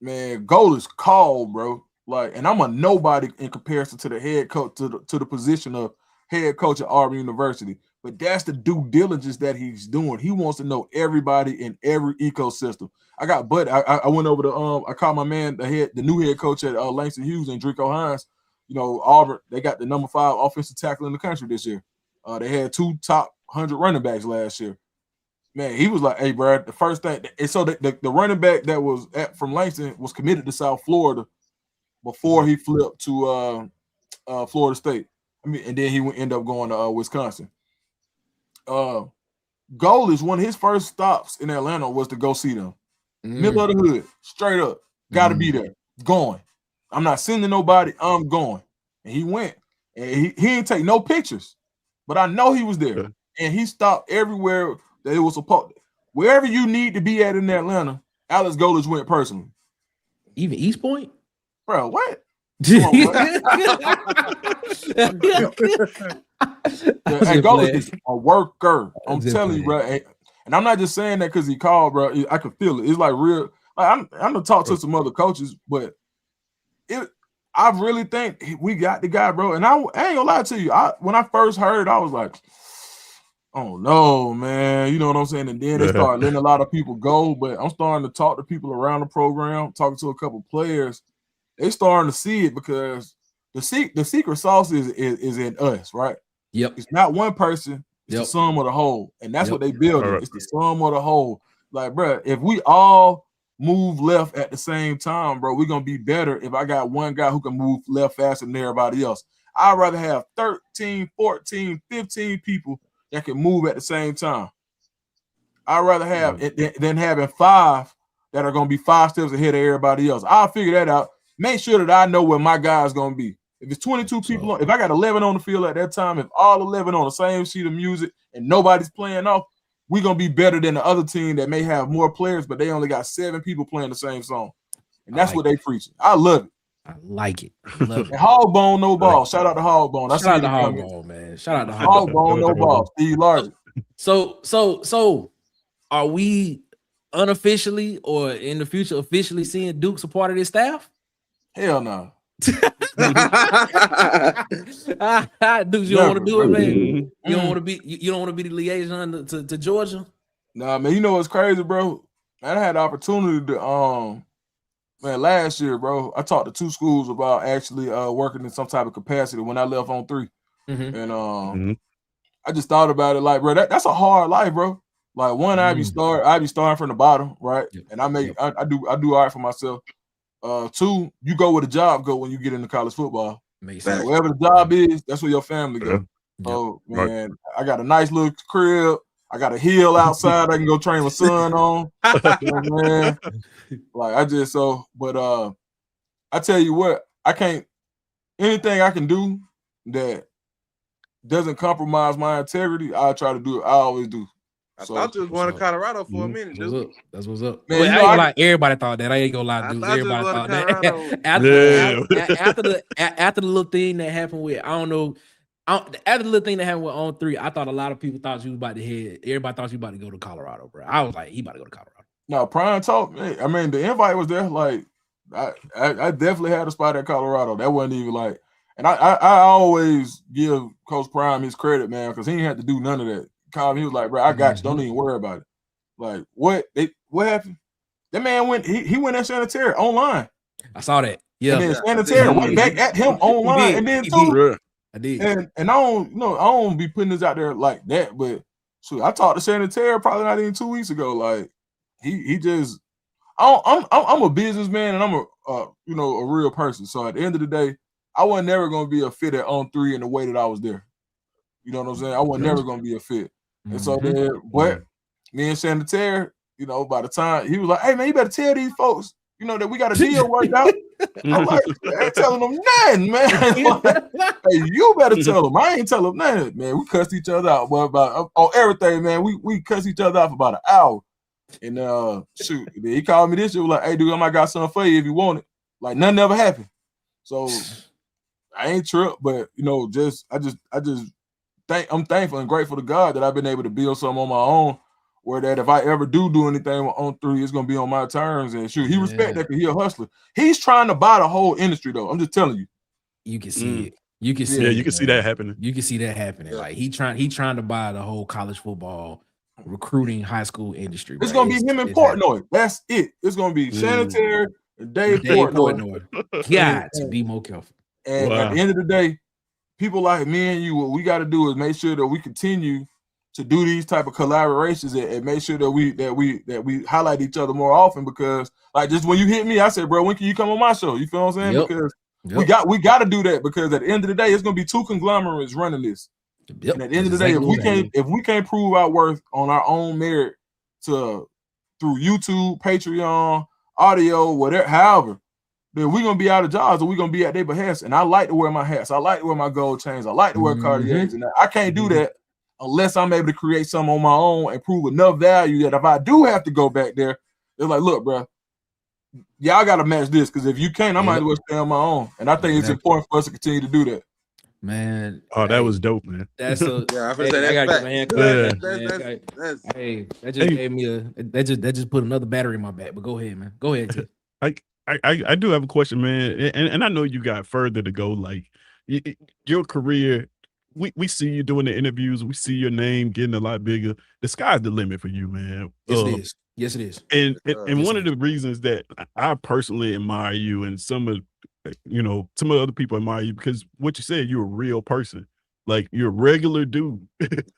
Man, goal is called, bro. Like, and I'm a nobody in comparison to the head coach, to the position of head coach at Auburn University. But that's the due diligence that he's doing. He wants to know everybody in every ecosystem. I went over to I called my man, the new head coach at Langston Hughes and Draco Hines. You know, Auburn, they got the number 5 offensive tackle in the country this year. They had 2 top 100 running backs last year. Man, he was like, hey, bro, the first thing, and so the running back that was from Langston was committed to South Florida before he flipped to Florida State. I mean, and then he would end up going to Wisconsin. Goal is one of his first stops in Atlanta was to go see them. Middle of the hood, straight up. Got to be there. Going. I'm not sending nobody. I'm going. And he went. And he didn't take no pictures. But I know he was there. Yeah. And he stopped everywhere that it was supposed. Wherever you need to be at in Atlanta, Alex Golich went personally. Even East Point? Bro, what? Come on, bro. Hey, Golich is a worker. I'm telling you, bro. And I'm not just saying that because he called, bro. I can feel it. It's like real. Like, I'm gonna talk to some other coaches, but I really think we got the guy, bro. And I ain't gonna lie to you. When I first heard, I was like, oh no, man. You know what I'm saying? And then they started letting a lot of people go. But I'm starting to talk to people around the program, talking to a couple players. They starting to see it because the secret sauce is in us, right? Yep. It's not one person. It's the sum of the whole. And that's what they build. Right. It's the sum of the whole. Like, bro, if we all move left at the same time, bro, we're going to be better if I got one guy who can move left faster than everybody else. I'd rather have 13, 14, 15 people that can move at the same time. I'd rather have it than having 5 that are going to be 5 steps ahead of everybody else. I'll figure that out. Make sure that I know where my guy is going to be. If it's 22 people, if I got 11 on the field at that time, if all 11 on the same sheet of music and nobody's playing off, we're going to be better than the other team that may have more players, but they only got 7 people playing the same song. And that's what they preaching. I love it. I like it. I love it. And Hogbone, no ball. Shout out to Hogbone. Shout out to Hogbone, man. Shout out to Hogbone. Hogbone, no ball. Steve Largent. So are we unofficially or in the future officially seeing Dukes a part of this staff? Hell no. Dukes, you don't want to do it, man. You don't want to be. You don't want to be the liaison to Georgia. Nah, man. You know what's crazy, bro? Man, I had the opportunity to man, last year, bro, I talked to 2 schools about actually working in some type of capacity when I left on 3, and I just thought about it like, bro, that's a hard life, bro. Like, one, I'd be starting from the bottom, right? Yep. And I do all right for myself. 2, you go where the job go when you get into college football. Wherever the job is, that's where your family go. So, man, I got a nice little crib. I got a hill outside I can go train my son on. You know what I'm saying? Like but I tell you what, I can't anything I can do that doesn't compromise my integrity, I'll try to do it. I always do. I thought you was going to Colorado for a Mhm. minute, That's dude. what's up. That's what's up. Man, Well, you I know, ain't gonna lie. Everybody thought that. I ain't gonna lie, I dudes. thought you was Everybody going to thought Colorado. that. After the little thing that happened with, I don't know. After the little thing that happened with On 3, I thought a lot of people thought you was about to head. Everybody thought you about to go to Colorado, bro. I was like, he about to go to Colorado. No, Prime talk. I mean, the invite was there. Like, I definitely had a spot at Colorado. That wasn't even like, and I always give Coach Prime his credit, man, because he didn't have to do none of that. He was like, bro, I got you. Don't even worry about it. Like, what happened? That man went. He went at Sanitary online. I saw that. Yeah, And then Sanitary went back at him online, and then too. I did. And I don't be putting this out there like that, but shoot, I talked to Sanitary probably not even 2 weeks ago. Like he just, I'm a businessman and I'm a real person. So at the end of the day, I was never gonna be a fit at On 3 in the way that I was there. You know what I'm saying? I was never gonna be a fit. And so then, but me and Sanitary, by the time he was like, "Hey man, you better tell these folks, that we got a deal worked out." I'm like, I ain't telling them nothing, man. Like, hey, you better tell them. I ain't telling them nothing, man. We cussed each other out, boy, about on everything, man. We cussed each other out for about an hour. And shoot, he called me this year, was like, "Hey, dude, I might got something for you if you want it." Like nothing ever happened. So I ain't tripped, but I'm thankful and grateful to God that I've been able to build something on my own. Where that if I ever do anything on 3, it's gonna be on my terms. And shoot, he respect that because he a hustler. He's trying to buy the whole industry, though. I'm just telling you. You can see it. You can see. Yeah, you can see that happening. You can see that happening. Like he trying to buy the whole college football recruiting high school industry. It's gonna be him and Portnoy. That's it. It's gonna be Sanitary and Dave Portnoy. Got to be more careful. And at the end of the day, people like me and you, what we got to do is make sure that we continue to do these type of collaborations and make sure that we highlight each other more often, because like just when you hit me, I said, bro, when can you come on my show? You feel what I'm saying? Yep. Because we got to do that, because at the end of the day, it's gonna be 2 conglomerates running this. Yep. And at the end of the day, if we can't prove our worth on our own merit through YouTube, Patreon, audio, whatever, however, then we're gonna be out of jobs, or we're gonna be at their behest. And I like to wear my hats, I like to wear my gold chains, I like to wear Cartiers, and I can't do that unless I'm able to create something on my own and prove enough value that if I do have to go back there, they're like, look, bro, y'all got to match this, because if you can't, I might as well stay on my own. And I think it's important for us to continue to do that. Man, that was dope, man. That's a Yeah, I gotta get my hand that's Hey, that just gave me that just put another battery in my back. But go ahead, man. Go ahead, T. I do have a question, man, and I know you got further to go. Like your career, we see you doing the interviews, we see your name getting a lot bigger. The sky's the limit for you, man. Yes, it is. Yes, it is. And one of the reasons that I personally admire you, and some of other people admire you, because what you said, you're a real person. Like you're a regular dude.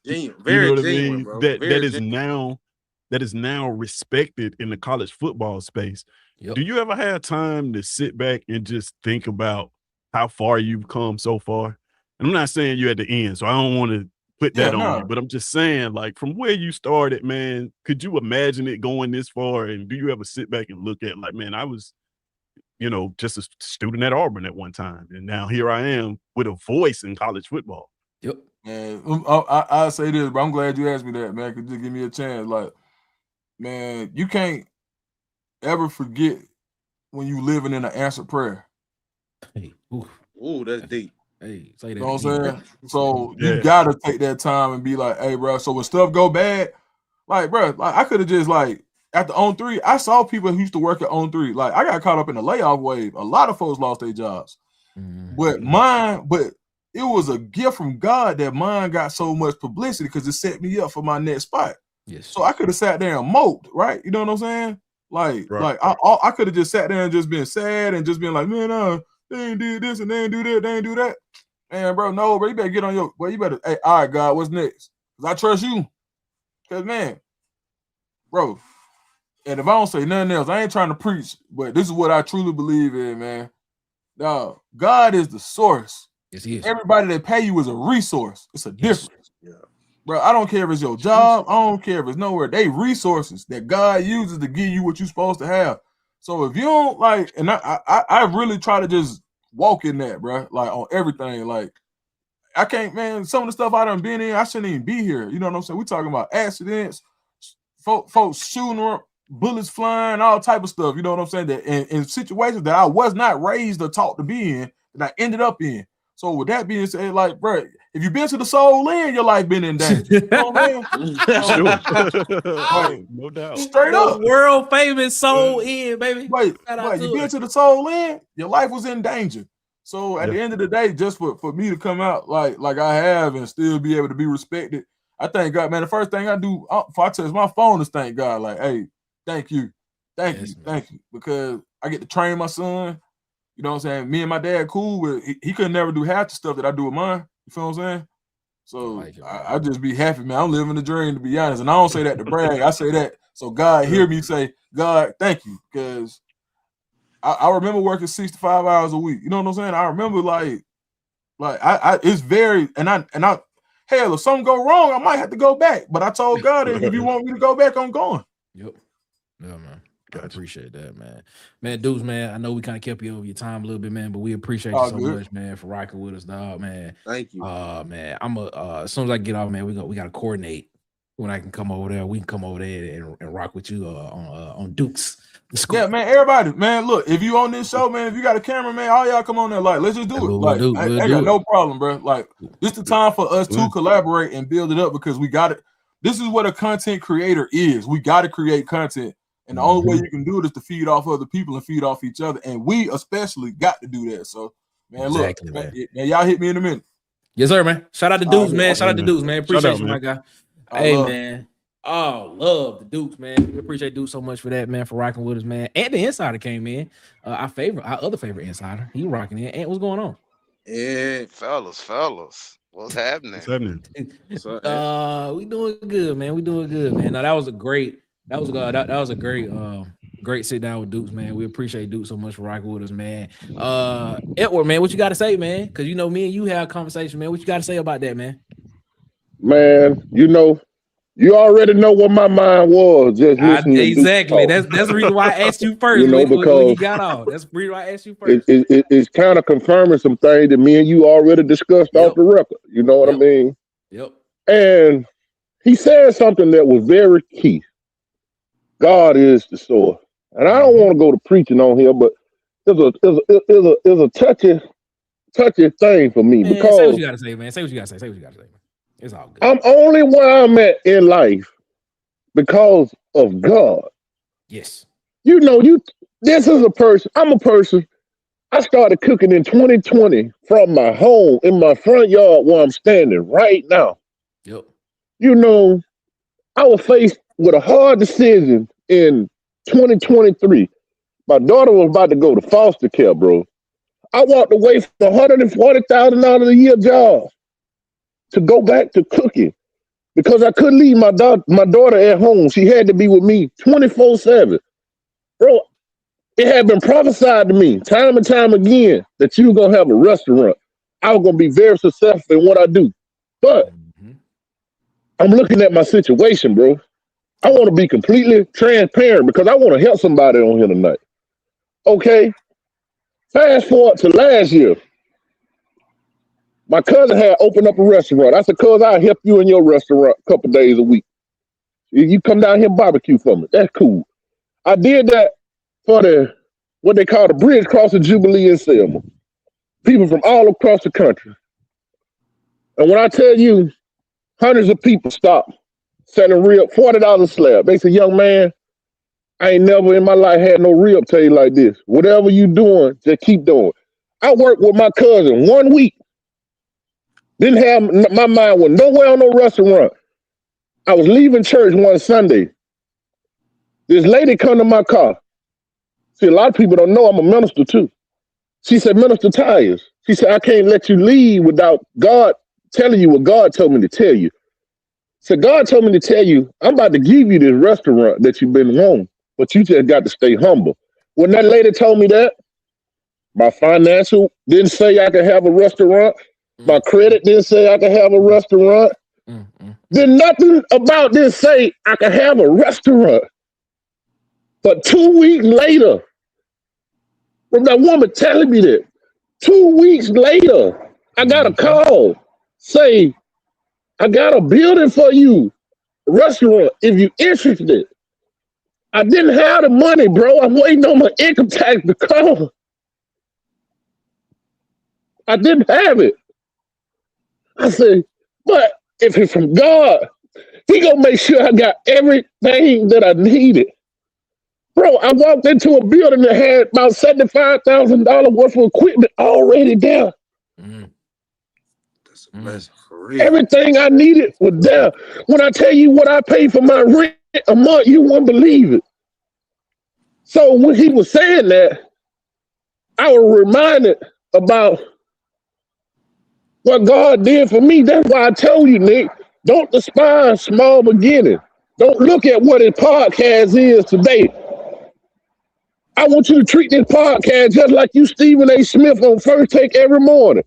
Genuine, very genuine, bro. That is now respected in the college football space. Yep. Do you ever have time to sit back and just think about how far you've come so far? And I'm not saying you're at the end, so I don't want to put that on you, but I'm just saying, like, from where you started, man, could you imagine it going this far? And do you ever sit back and look at, like, man, I was, just a student at Auburn at one time, and now here I am with a voice in college football. Yep. And I say this, but I'm glad you asked me that, man, because just give me a chance. Like, man, you can't ever forget when you living in an answered prayer. Hey, ooh, that's deep. Hey, say that. You know what I'm saying? So you gotta take that time and be like, hey, bro, so when stuff go bad, like, bro, like I could have just like after On 3, I saw people who used to work at On 3. Like I got caught up in the layoff wave. A lot of folks lost their jobs. But it was a gift from God that mine got so much publicity because it set me up for my next spot. Yes. So I could have sat there and moped, right? You know what I'm saying? Like I could have just sat there and just been sad and just been like, man, they ain't did this and they ain't do that, they ain't do that. Man, bro, no, bro, you better get on your, well, you better, hey, all right, God, what's next? Because I trust you. Because, man, bro, and if I don't say nothing else, I ain't trying to preach, but this is what I truly believe in, man. Now, God is the source. Yes, he is. Everybody that pay you is a resource. It's a difference. Yeah. bro, I don't care if it's your job. I don't care if it's nowhere. They resources that God uses to give you what you're supposed to have. So if you don't like, and I really try to just walk in that, bro, like on everything. Like I can't, man, some of the stuff I done been in, I shouldn't even be here. You know what I'm saying? We talking about accidents, folks shooting, bullets flying, all type of stuff. You know what I'm saying? That in situations that I was not raised or taught to be in, that I ended up in. So with that being said, like, bro, if you've been to the soul land, your life been in danger. You know what I mean? Sure. No doubt. Straight up. World famous soul in, baby. Wait, you been to the soul land, your life was in danger. So at the end of the day, just for me to come out like I have and still be able to be respected, I thank God, man. The first thing I do before I touch my phone is thank God. Like, hey, thank you. Thank you. Because I get to train my son. You know what I'm saying? Me and my dad cool with he couldn't never do half the stuff that I do with mine. You feel what I'm saying? So I just be happy, man. I'm living the dream, to be honest. And I don't say that to brag. I say that so God hear me say, God, thank you. Because I remember working 65 hours a week. You know what I'm saying? I remember like I it's very and I hell, if something go wrong, I might have to go back. But I told God that if you want me to go back, I'm going. Yep. Yeah, man. I appreciate that, man. Man, dudes, man, I know we kind of kept you over your time a little bit, man, but we appreciate you so much, man, for rocking with us, dog, man. Thank you. Man, I'm as soon as I get off, man, we got to coordinate when I can come over there. We can come over there and rock with you on Dukes. Yeah, man, everybody, man, look, if you on this show, man, if you got a camera, man, all y'all come on there, like, let's just do it. Like, I got no problem, bro. Like, this the time for us to collaborate and build it up because we got it. This is what a content creator is. We got to create content. And the only way you can do it is to feed off other people and feed off each other. And we especially got to do that. So, man, look, man, y'all hit me in a minute. Yes, sir, man. Shout out to Dukes, man. Shout out to Dukes, man. Appreciate you, my guy. Hey, man. Oh, love the Dukes, man. We appreciate Dukes so much for that, man, for rocking with us, man. And the insider came in. Our other favorite insider. He rocking in. And what's going on? Yeah, fellas. What's happening? We doing good, man. We doing good, man. Now that was a great great sit down with Dukes, man. We appreciate Dukes so much for rocking with us, man. Edward, man, what you got to say, man? Because you know me and you have a conversation, man. What you got to say about that, man? Man, you know, you already know what my mind was. Just listening exactly. That's the reason why I asked you first. You know, because when you got off. That's the reason why I asked you first. It's kind of confirming some things that me and you already discussed off the record. You know what I mean? Yep. And he said something that was very key. God is the source. And I don't want to go to preaching on here, but it's a touchy thing for me. Man, because say what you gotta say, man. Say what you gotta say. Man. It's all good. I'm only where I'm at in life because of God. Yes. You know, this is a person. I'm a person. I started cooking in 2020 from my home in my front yard where I'm standing right now. Yep. You know, I was faced with a hard decision in 2023. My daughter was about to go to foster care, bro. I walked away from $140,000 a year job to go back to cooking because I couldn't leave my daughter at home. She had to be with me 24/7. Bro, it had been prophesied to me time and time again that you were going to have a restaurant. I was going to be very successful in what I do. But I'm looking at my situation, bro. I want to be completely transparent because I want to help somebody on here tonight. Okay. Fast forward to last year. My cousin had opened up a restaurant. I said, cuz, I'll help you in your restaurant a couple days a week. You come down here and barbecue for me. That's cool. I did that for what they call the Bridge Crossing Jubilee in Selma. People from all across the country. And when I tell you, hundreds of people stopped selling rib, $40 a slab. They said, young man, I ain't never in my life had no rib taste like this. Whatever you doing, just keep doing. I worked with my cousin 1 week. Didn't have my mind went nowhere on no restaurant. I was leaving church one Sunday. This lady come to my car. See, a lot of people don't know I'm a minister too. She said, Minister Tyers. She said, I can't let you leave without God telling you what God told me to tell you. So God told me to tell you, I'm about to give you this restaurant that you've been wanting, but you just got to stay humble. When that lady told me that, my financial didn't say I could have a restaurant. My credit didn't say I could have a restaurant. Then nothing about this say I can have a restaurant. But 2 weeks later, from that woman telling me that, 2 weeks later, I got a call say, I got a building for you, a restaurant, if you interested. I didn't have the money, bro. I'm waiting on my income tax to come. I didn't have it. I said, but if it's from God, he gonna make sure I got everything that I needed. Bro, I walked into a building that had about $75,000 worth of equipment already there. That's a blessing for real. Everything I needed was there. When I tell you what I paid for my rent a month, you wouldn't believe it. So when he was saying that, I was reminded about what God did for me. That's why I told you, Nick, don't despise small beginnings. Don't look at what his podcast is today. I want you to treat this podcast just like you Stephen A. Smith on First Take every morning.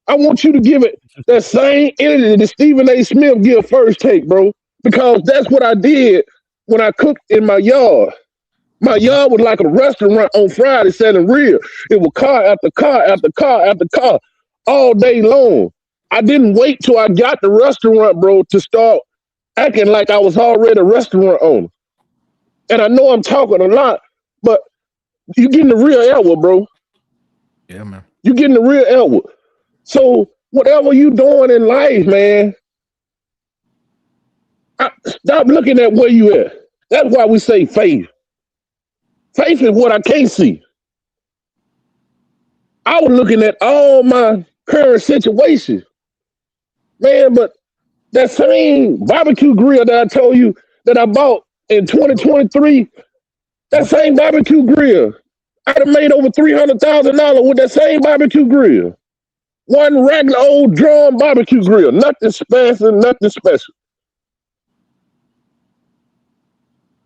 I want you to give it that same energy that Stephen A. Smith give First Take, bro, because that's what I did when I cooked in my yard. My yard was like a restaurant on Friday selling real. It was car after car after car after car all day long. I didn't wait till I got the restaurant, bro, to start acting like I was already a restaurant owner. And I know I'm talking a lot, but you getting the real Elwood, bro. Yeah, man. You getting the real Elwood. So whatever you doing in life, man, stop looking at where you at. That's why we say faith. Faith is what I can't see. I was looking at all my current situations, man, but that same barbecue grill that I told you that I bought in 2023, that same barbecue grill, I'd have made over $300,000 with that same barbecue grill. One regular old drum barbecue grill, nothing special, nothing special.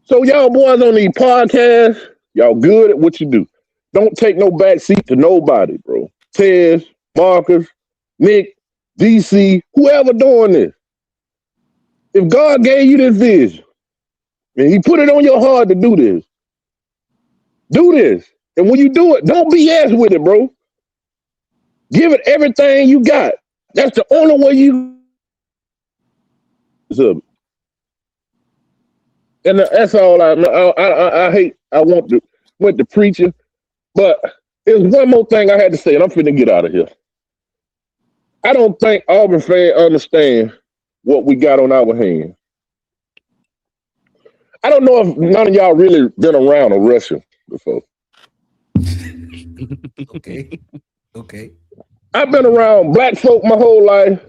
So y'all boys on these podcasts, y'all good at what you do. Don't take no back seat to nobody, bro. Tez, Marcus, Nick, DC, whoever doing this. If God gave you this vision and he put it on your heart to do this, do this. And when you do it, don't BS with it, bro. Give it everything you got. That's the only way you. And that's all I hate. I went to preaching, but there's one more thing I had to say, and I'm finna get out of here. I don't think Auburn fans understand what we got on our hands. I don't know if none of y'all really been around a Russian before. Okay. I've been around black folk my whole life.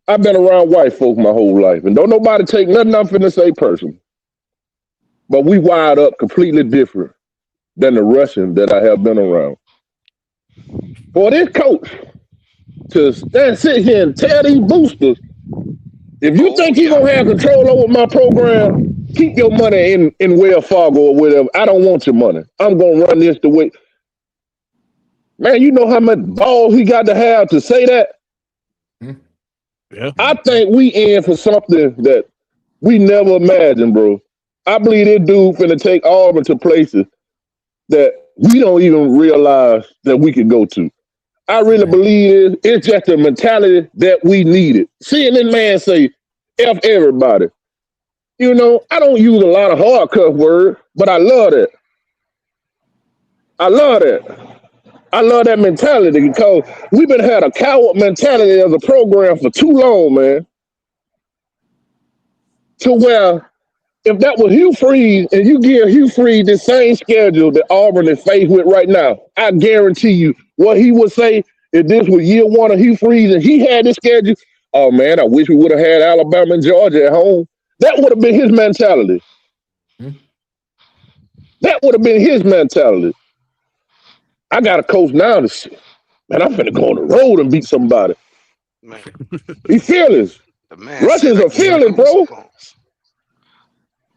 I've been around white folk my whole life. And don't nobody take nothing I'm finna say personal. But we wired up completely different than the Russian that I have been around. For this coach to sit here and tell these boosters, if you think you're going to have control over my program, keep your money in Wells Fargo or whatever. I don't want your money. I'm going to run this the way. Man, you know how much balls he got to have to say that? Yeah. I think we in for something that we never imagined, bro. I believe this dude finna take Auburn to places that we don't even realize that we could go to. I really believe it's just a mentality that we needed. Seeing this man say, F everybody. You know, I don't use a lot of hard cuss words, but I love that. I love that mentality because we've been had a coward mentality as a program for too long, man. To where if that was Hugh Freeze and you give Hugh Freeze the same schedule that Auburn is faced with right now, I guarantee you what he would say if this was year one of Hugh Freeze and he had this schedule, oh man, I wish we would have had Alabama and Georgia at home. That would have been his mentality. That would have been his mentality. I got a coach now that shit. Man, I'm finna go on the road and beat somebody. Man, He fearless. the man Russians said are fearless, bro.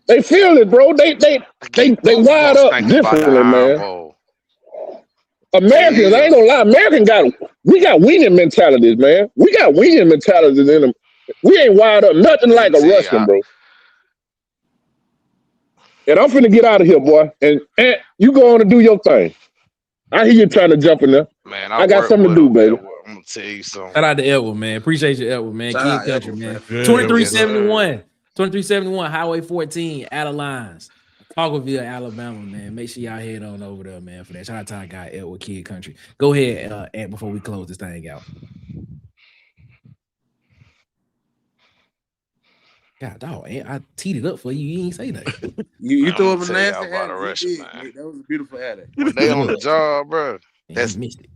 They feel it, bro. They wired up differently, man. Americans, I ain't gonna lie, we got winning mentalities, man. We got winning mentalities We ain't wired up nothing like a See, Russian, bro. And I'm finna get out of here, boy. And you go on and do your thing. I hear you trying to jump in there. Man, I got something to do, baby. I'm gonna tell you something. Shout out to Edward, man. Appreciate you, Edward, man. Shout King out Country, Edward, man. man. Yeah, 2371. 2371, Highway 14, out of lines. Cockleville, Alabama, man. Make sure y'all head on over there, man, for that. Shout out to our guy, Edward Kid Country. Go ahead, Ant, before we close this thing out. God, dog, Ant, I teed it up for you. You ain't say nothing. You I'm threw up gonna a tell y'all nasty about a hat. Russian, You man. did. That was a beautiful hat. When they on the job, bro. And That's- you missed it.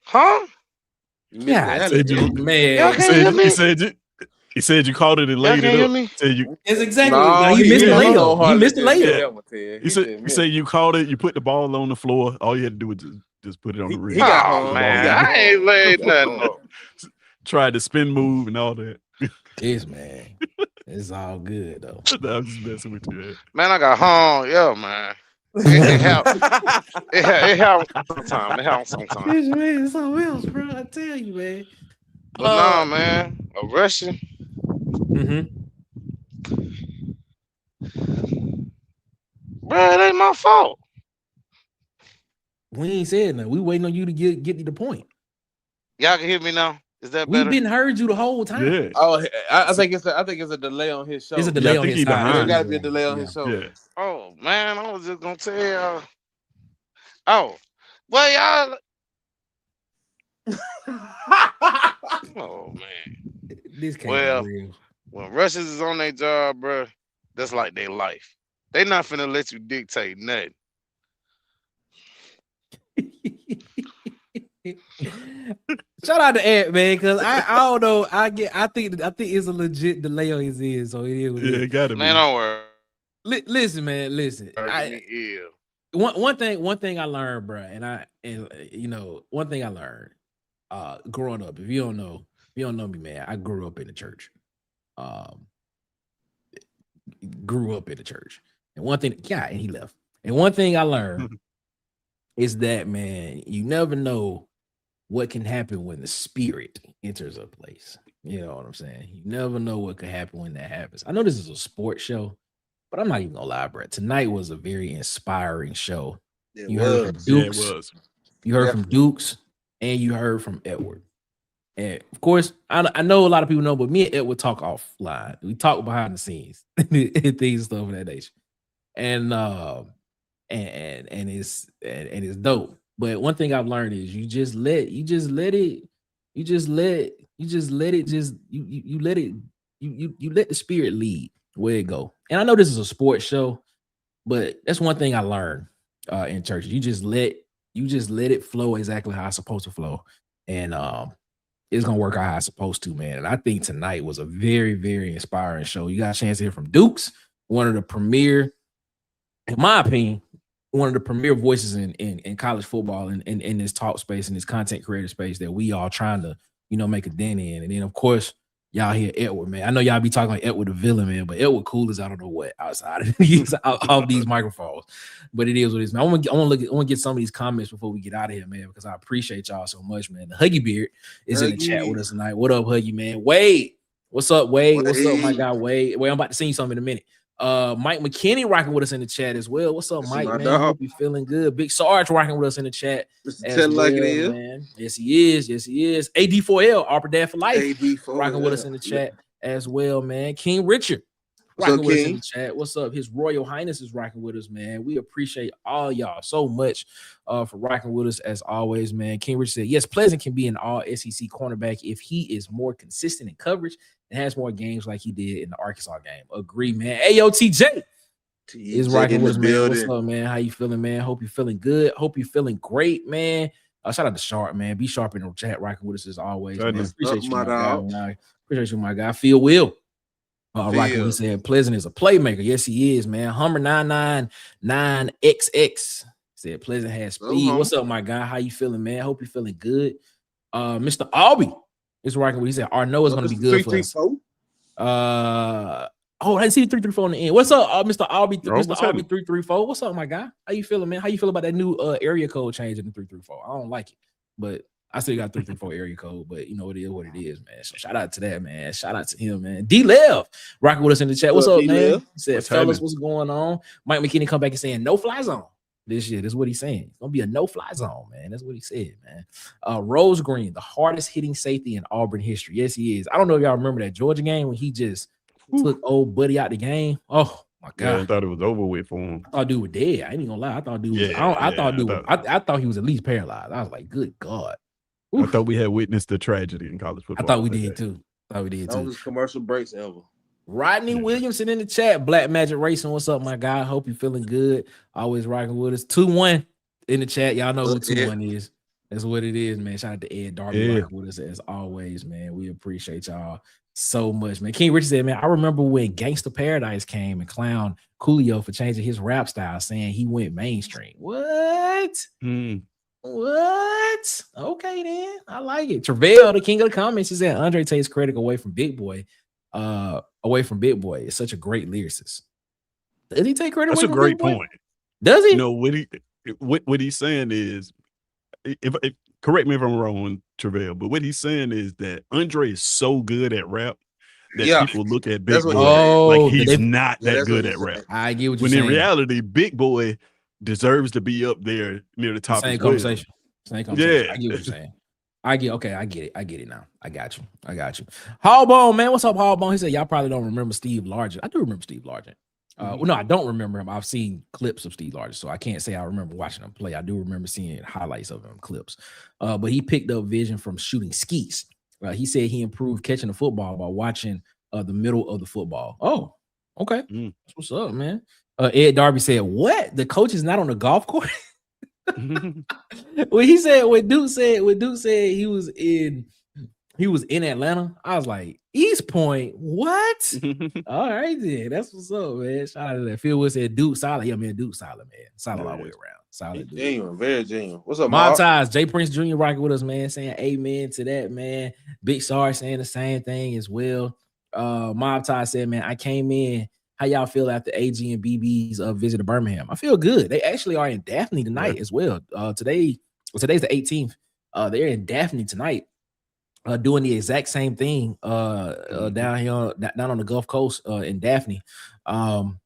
Huh? You missed Yeah, the said you- hat. Man, Y'all can't hear me? He said you called it and Y'all laid can't it hear up. me? Said you it's exactly. No, you missed the didn't. layup. You missed the layup. he said you called it. You put the ball on the floor. All you had to do was just put it on the rim. He got Oh home. man, He got I ain't laid nothing up. Tried to spin move and all that. Yes, man. It's all good though. I'm just messing with you. Man. Man, I got home. Yeah, man. It helped. It helped sometimes. It helped sometimes. This man is something else, bro. I tell you, man. But nah, man. A Russian. Bro, it ain't my fault. We ain't said nothing. We waiting on you to get to the point. Y'all can hear me now? Is that We've better? been heard you the whole time. Yeah. Oh, I think it's a delay on his show. There's a delay I on think his he side. behind. There gotta be a delay on his show. Yeah. Oh man, I was just gonna tell y'all. Oh, well, y'all. Oh man. This can't Well, be real. When Russians is on their job, bro, that's like their life. They not finna let you dictate nothing. Shout out to Ant, man, because I don't know. I think it's a legit delay on his end, so it is. What it Yeah, is. it gotta be. Man, don't worry. Listen, man, listen. Yeah. One thing I learned, bro, and one thing I learned, growing up. If you don't know me, man, I grew up in the church. Grew up in the church, and one thing, and he left. And one thing I learned is that, man, you never know what can happen when the spirit enters a place. You know what I'm saying? You never know what could happen when that happens. I know this is a sports show, but I'm not even gonna lie, bro. Tonight was a very inspiring show. You heard from Dukes. Yeah, it was. You heard from Dukes, and you heard from Edward. And of course, I know a lot of people know, but me and Edward talk offline. We talk behind the scenes and things stuff of that nature. And it's dope. But one thing I've learned is you let the spirit lead where it go. And I know this is a sports show, but that's one thing I learned in church. You just let it flow exactly how it's supposed to flow. And it's gonna work out how it's supposed to, man. And I think tonight was a very, very inspiring show. You got a chance to hear from Dukes, one of the premier, in my opinion, one of the premier voices in college football and in this talk space and this content creator space that we all trying to, make a dent in. And then of course, y'all hear Edward, man. I know y'all be talking like Edward the villain, man, but Edward cool as I don't know what outside of these microphones. But it is what it is, man. I want to get some of these comments before we get out of here, man, because I appreciate y'all so much, man. The Huggy Beard is in the chat with us tonight. What up, Huggy, man? Wade, what's up, Wade? What's up, my guy, Wade? Wade, I'm about to sing something in a minute. Mike McKinney rocking with us in the chat as well. What's up, Mike, man? Hope you feeling good. Big Sarge rocking with us in the chat as well, like it is, man. Yes, he is. Yes, he is. AD4L, Arbor Dad for life, AD4L. rocking with us in the chat as well, man. King Richard rocking with us in the chat. What's up? His Royal Highness is rocking with us, man. We appreciate all y'all so much for rocking with us as always, man. King Richard said, yes, Pleasant can be an all SEC cornerback if he is more consistent in coverage and has more games like he did in the Arkansas game. Agree, man. Ayo, TJ is rocking with us, man. What's up, man? How you feeling, man? Hope you're feeling good. Hope you're feeling great, man. Shout out to Sharp, man. Be Sharp in the chat, rocking with us as always, man. Appreciate you, my guy. Appreciate you, my guy. Phil Will. Rocking, he said Pleasant is a playmaker. Yes, he is, man. Hummer 999XX said Pleasant has speed. What's up, my guy? How you feeling, man? Hope you're feeling good. Mr. Albie is rocking with. He said Arno is going to be good for us. I didn't see the 334 on the end. What's up, Mr. Albie? Mr. Albie 334. What's up, my guy? How you feeling, man? How you feel about that new area code change in the 334? I don't like it, but I still got 334 area code, but you know it is what it is, man. So shout out to that, man. Shout out to him, man. D-Lev rocking with us in the chat. What's up, man? D-Lev? He said, What's fellas, happening? what's going on? Mike McKinney come back and saying no fly zone this year. That's what he's saying. It's gonna be a no fly zone, man. That's what he said, man. Rose Green, the hardest hitting safety in Auburn history. Yes, he is. I don't know if y'all remember that Georgia game when he just took old buddy out the game. Oh my god! Yeah, I thought it was over with for him. I thought dude was dead. I ain't even gonna lie. I thought dude was. Yeah, I thought he was at least paralyzed. I was like, good god. I thought we had witnessed the tragedy in college football. I thought we did too. Longest commercial breaks ever. Rodney Williamson in the chat. Black Magic Racing. What's up, my guy? Hope you're feeling good. Always rocking with us. 2-1 in the chat. Y'all know who 2-1 is. That's what it is, man. Shout out to Ed Darby rocking with us as always, man. We appreciate y'all so much, man. King Richard said, man, I remember when Gangsta Paradise came and clowned Coolio for changing his rap style, saying he went mainstream. What? What? Okay, then. I like it. Travell, the king of the comments, he said Andre takes credit away from Big Boy. It's such a great lyricist. Does he take credit? That's away a from great Big Boy? point. Does he? You know what he's saying is, if correct me if I'm wrong, Travell, but what he's saying is that Andre is so good at rap that people look at Big Boy like he's not that good at rap. I get what you're when saying. in reality, Big Boy deserves to be up there near the top. Same conversation. Same conversation. I get what you're saying. I get it now. I got you. Hallbone, man. What's up, Hallbone? He said, y'all probably don't remember Steve Largent. I do remember Steve Largent. Well, no, I don't remember him. I've seen clips of Steve Largent, so I can't say I remember watching him play. I do remember seeing highlights of him, clips. But he picked up vision from shooting skis. He said he improved catching the football by watching the middle of the football. Oh, okay. That's what's up, man. Ed Darby said, what? The coach is not on the golf course? When Duke said he was in Atlanta, I was like, East Point, what? All right, then. That's what's up, man. Shout out to that. Phil Wood said Duke solid. Yeah, man, Duke solid, man. Solid all the way around. Solid dude. Genuine, very genuine. What's up, Mob Mark? Ties, Jay Prince Jr. rocking with us, man, saying amen to that, man. Big Sarge saying the same thing as well. Mob Ties said, man, I came in. How y'all feel after AG and BB's visit to Birmingham? I feel good. They actually are in Daphne tonight as well. Today's the 18th. They're in Daphne tonight, doing the exact same thing down here, down on the Gulf Coast in Daphne. And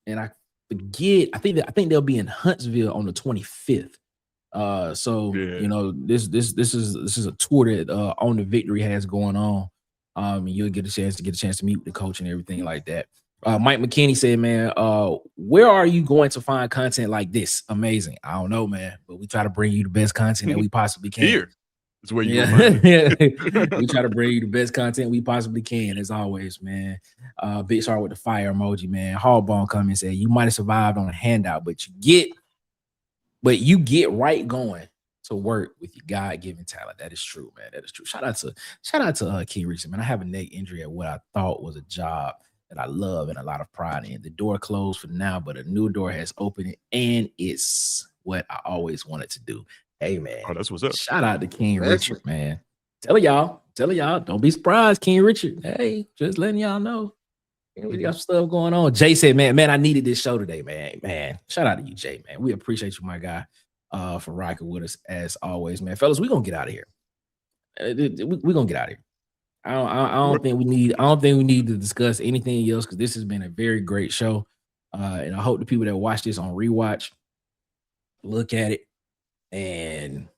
I forget. I think they'll be in Huntsville on the 25th. You know, this is a tour that On the Victory has going on. And you'll get a chance to meet with the coach and everything like that. Mike McKinney said, man, where are you going to find content like this? Amazing. I don't know, man, but we try to bring you the best content that we possibly can. Here is where you we try to bring you the best content we possibly can, as always, man. Big Star with the fire emoji, man. Hallbone come and said, you might have survived on a handout, but you get right going to work with your God-given talent. That is true, man. That is true. Shout out to King Richard, man. I have a neck injury at what I thought was a job that I love and a lot of pride in. The door closed for now, but a new door has opened, and it's what I always wanted to do. Hey, man. Oh, that's what's up. Shout out to King Richard, man. Tell y'all, don't be surprised, King Richard. Hey, just letting y'all know. We got some stuff going on. Jay said, man, I needed this show today, man. Man, shout out to you, Jay, man. We appreciate you, my guy, for rocking with us as always, man. Fellas, we're gonna get out of here. We're gonna get out of here. I don't think we need to discuss anything else because this has been a very great show. And I hope the people that watch this on rewatch look at it and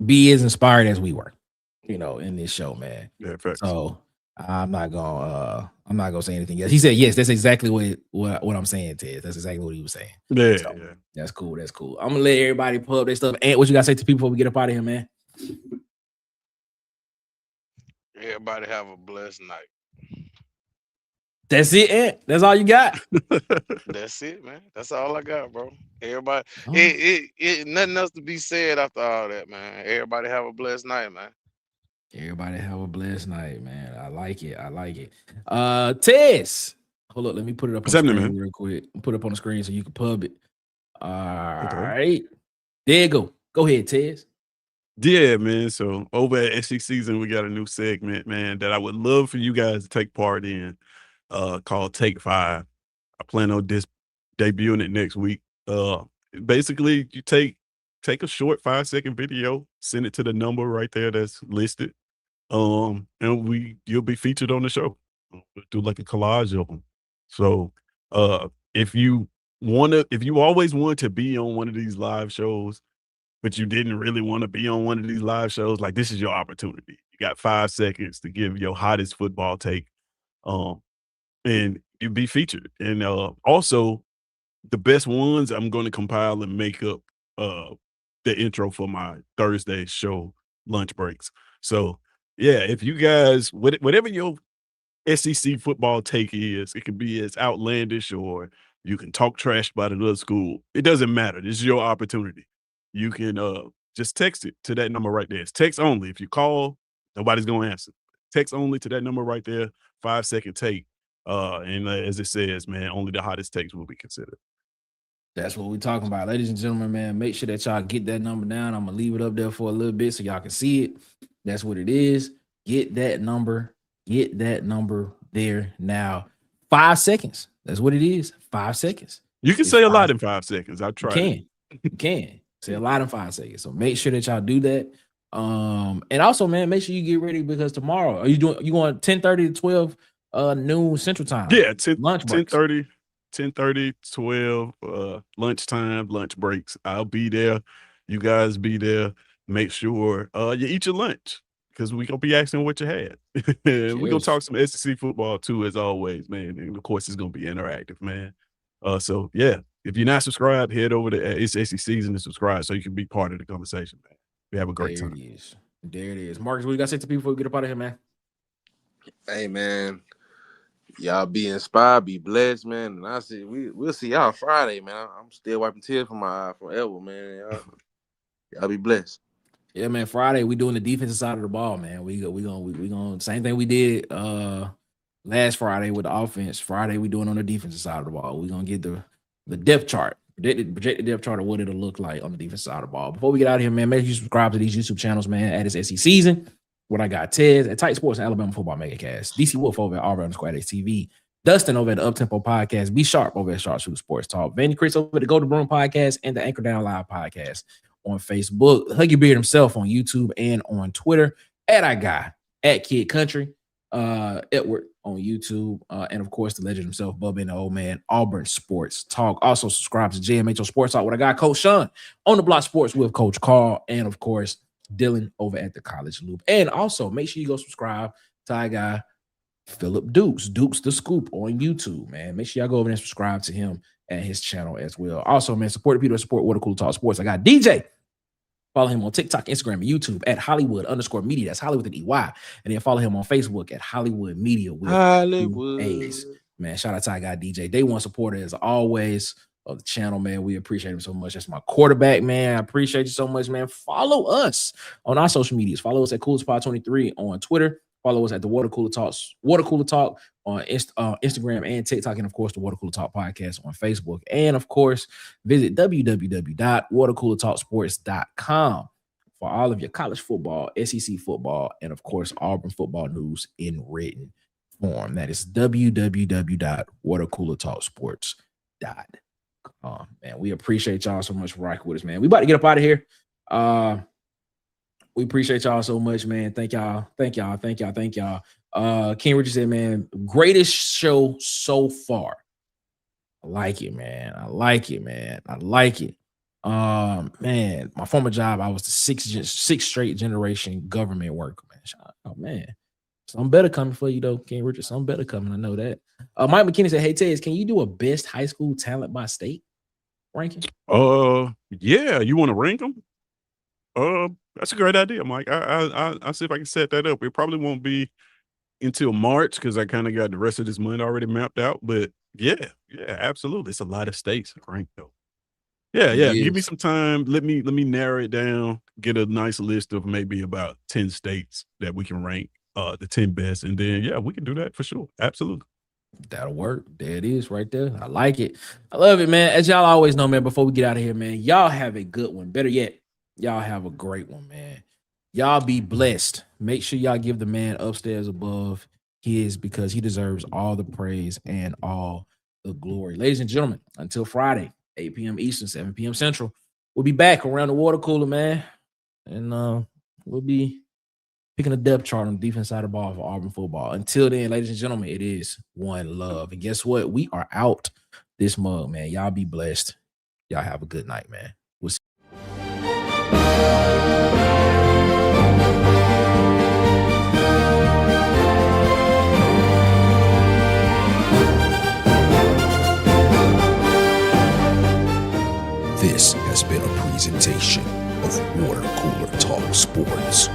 be as inspired as we were, in this show, man. Yeah, facts. So I'm not gonna say anything else. He said, yes, that's exactly what I'm saying, Ted. That's exactly what he was saying. Yeah, so, That's cool. I'm gonna let everybody pull up their stuff. And what you gotta say to people before we get up out of here, man? Everybody have a blessed night. That's it, Ant. That's all you got. That's it, man. That's all I got, bro. Everybody, it nothing else to be said after all that, man. Everybody have a blessed night, man. Everybody have a blessed night, man. I like it. Tess. Hold up, let me put it up on the screen real quick. Put it up on the screen so you can pub it. All right. There you go. Go ahead, Tess. Yeah, man. So over at SC Season, we got a new segment, man, that I would love for you guys to take part in, called Take 5. I plan on debuting it next week. Basically, you take take a short 5-second video, send it to the number right there that's listed. And you'll be featured on the show. We'll do like a collage of them. So if you always want to be on one of these live shows, but you didn't really want to be on one of these live shows, like this is your opportunity. You got 5 seconds to give your hottest football take. And you be featured. And also the best ones I'm going to compile and make up the intro for my Thursday show, Lunch Breaks. So yeah, if you guys, whatever your SEC football take is, it can be as outlandish or you can talk trash about another school. It doesn't matter. This is your opportunity. You can just text it to that number right there. It's text only. If you call, nobody's going to answer. Text only to that number right there, 5-second take. And as it says, man, only the hottest takes will be considered. That's what we're talking about. Ladies and gentlemen, man, make sure that y'all get that number down. I'm going to leave it up there for a little bit so y'all can see it. That's what it is. Get that number. Get that number there now. 5 seconds. That's what it is. 5 seconds. You can say a lot in 5 seconds. I've tried. You can say a lot in 5 seconds. So make sure that y'all do that. And also, man, make sure you get ready because tomorrow, you going 10:30 to 12 noon Central Time? Yeah, 10:30, 12, lunchtime, lunch breaks. I'll be there. You guys be there. Make sure you eat your lunch because we're going to be asking what you had. We're going to talk some SEC football too, as always, man. And of course, it's going to be interactive, man. So, yeah, if you're not subscribed, head over to It's SEC Season to subscribe so you can be part of the conversation, man. We have a great time. There it is. Marcus, what you got to say to people before we get up out of here, man? Hey, man. Y'all be inspired, be blessed, man. And I see we'll see y'all Friday, man. I'm still wiping tears from my eye forever, man. Y'all be blessed. Yeah, man. Friday we doing the defensive side of the ball, man. We gonna same thing we did last Friday with the offense. Friday we doing on the defensive side of the ball. We're gonna get the depth chart, projected depth chart of what it'll look like on the defensive side of the ball. Before we get out of here, man, make sure you subscribe to these YouTube channels, man. At It's SEC Season. What I got, Tez at Tight Sports and Alabama Football Megacast, DC Wolf over at Auburn _TV, Dustin over at the Uptempo Podcast, B Sharp over at Sharp Shooter Sports Talk, Vanny Chris over at the Golden Broom Podcast and the Anchor Down Live Podcast on Facebook, Huggy Beard himself on YouTube and on Twitter, at I Guy at Kid Country, Edward on YouTube, and of course the legend himself, Bubba and the Old Man, Auburn Sports Talk. Also subscribe to JMHO Sports Talk. What I got, Coach Sean on the Block Sports with Coach Carl, and of course Dylan over at the College Loop. And also make sure you go subscribe to our guy Philip Dukes the Scoop on YouTube, man. Make sure y'all go over there and subscribe to him at his channel as well. Also, man, support the people that support Water Cooler Talk Sports. I got DJ. Follow him on TikTok, Instagram, and YouTube at Hollywood_media. That's Hollywood with an EY. And then follow him on Facebook at Hollywood Media with Hollywood. A's. Man, shout out to our guy DJ. Day one supporter as always of the channel, man. We appreciate him so much. That's my quarterback, man. I appreciate you so much, man. Follow us on our social medias. Follow us at CoolerSpot23 on Twitter. Follow us at the Water Cooler Talk on Instagram and TikTok, and of course the Water Cooler Talk Podcast on Facebook. And of course, visit www.watercoolertalksports.com for all of your college football, SEC football, and of course Auburn football news in written form. That is www.watercoolertalksports.com. Man, we appreciate y'all so much for rocking with us, man. We about to get up out of here. We appreciate y'all so much, man. Thank y'all. King Richard said, man, greatest show so far. I like it, man. Man, my former job, I was the sixth straight generation government worker, man. Oh, man. Something better coming for you, though, King Richard. Something better coming. I know that. Mike McKinney said, hey, Tez, can you do a best high school talent by state ranking? Yeah. You want to rank them? That's a great idea, Mike. I'll see if I can set that up. It probably won't be until March because I kind of got the rest of this month already mapped out. But yeah, absolutely. It's a lot of states ranked though. Yeah. Give me some time. Let me narrow it down. Get a nice list of maybe about 10 states that we can rank the 10 best, and then we can do that for sure. Absolutely. That'll work. There it is right there. I like it. I love it, man. As y'all always know, man, before we get out of here, man, y'all have a good one. Better yet, y'all have a great one, man. Y'all be blessed. Make sure y'all give the man upstairs above his, because he deserves all the praise and all the glory. Ladies and gentlemen, until Friday, 8 p.m. Eastern, 7 p.m. Central, we'll be back around the water cooler, man. And we'll be picking a depth chart on the defense side of the ball for Auburn football. Until then, ladies and gentlemen, it is one love. And guess what? We are out this mug, man. Y'all be blessed. Y'all have a good night, man. We'll see. This has been a presentation of Water Cooler Talk Sports.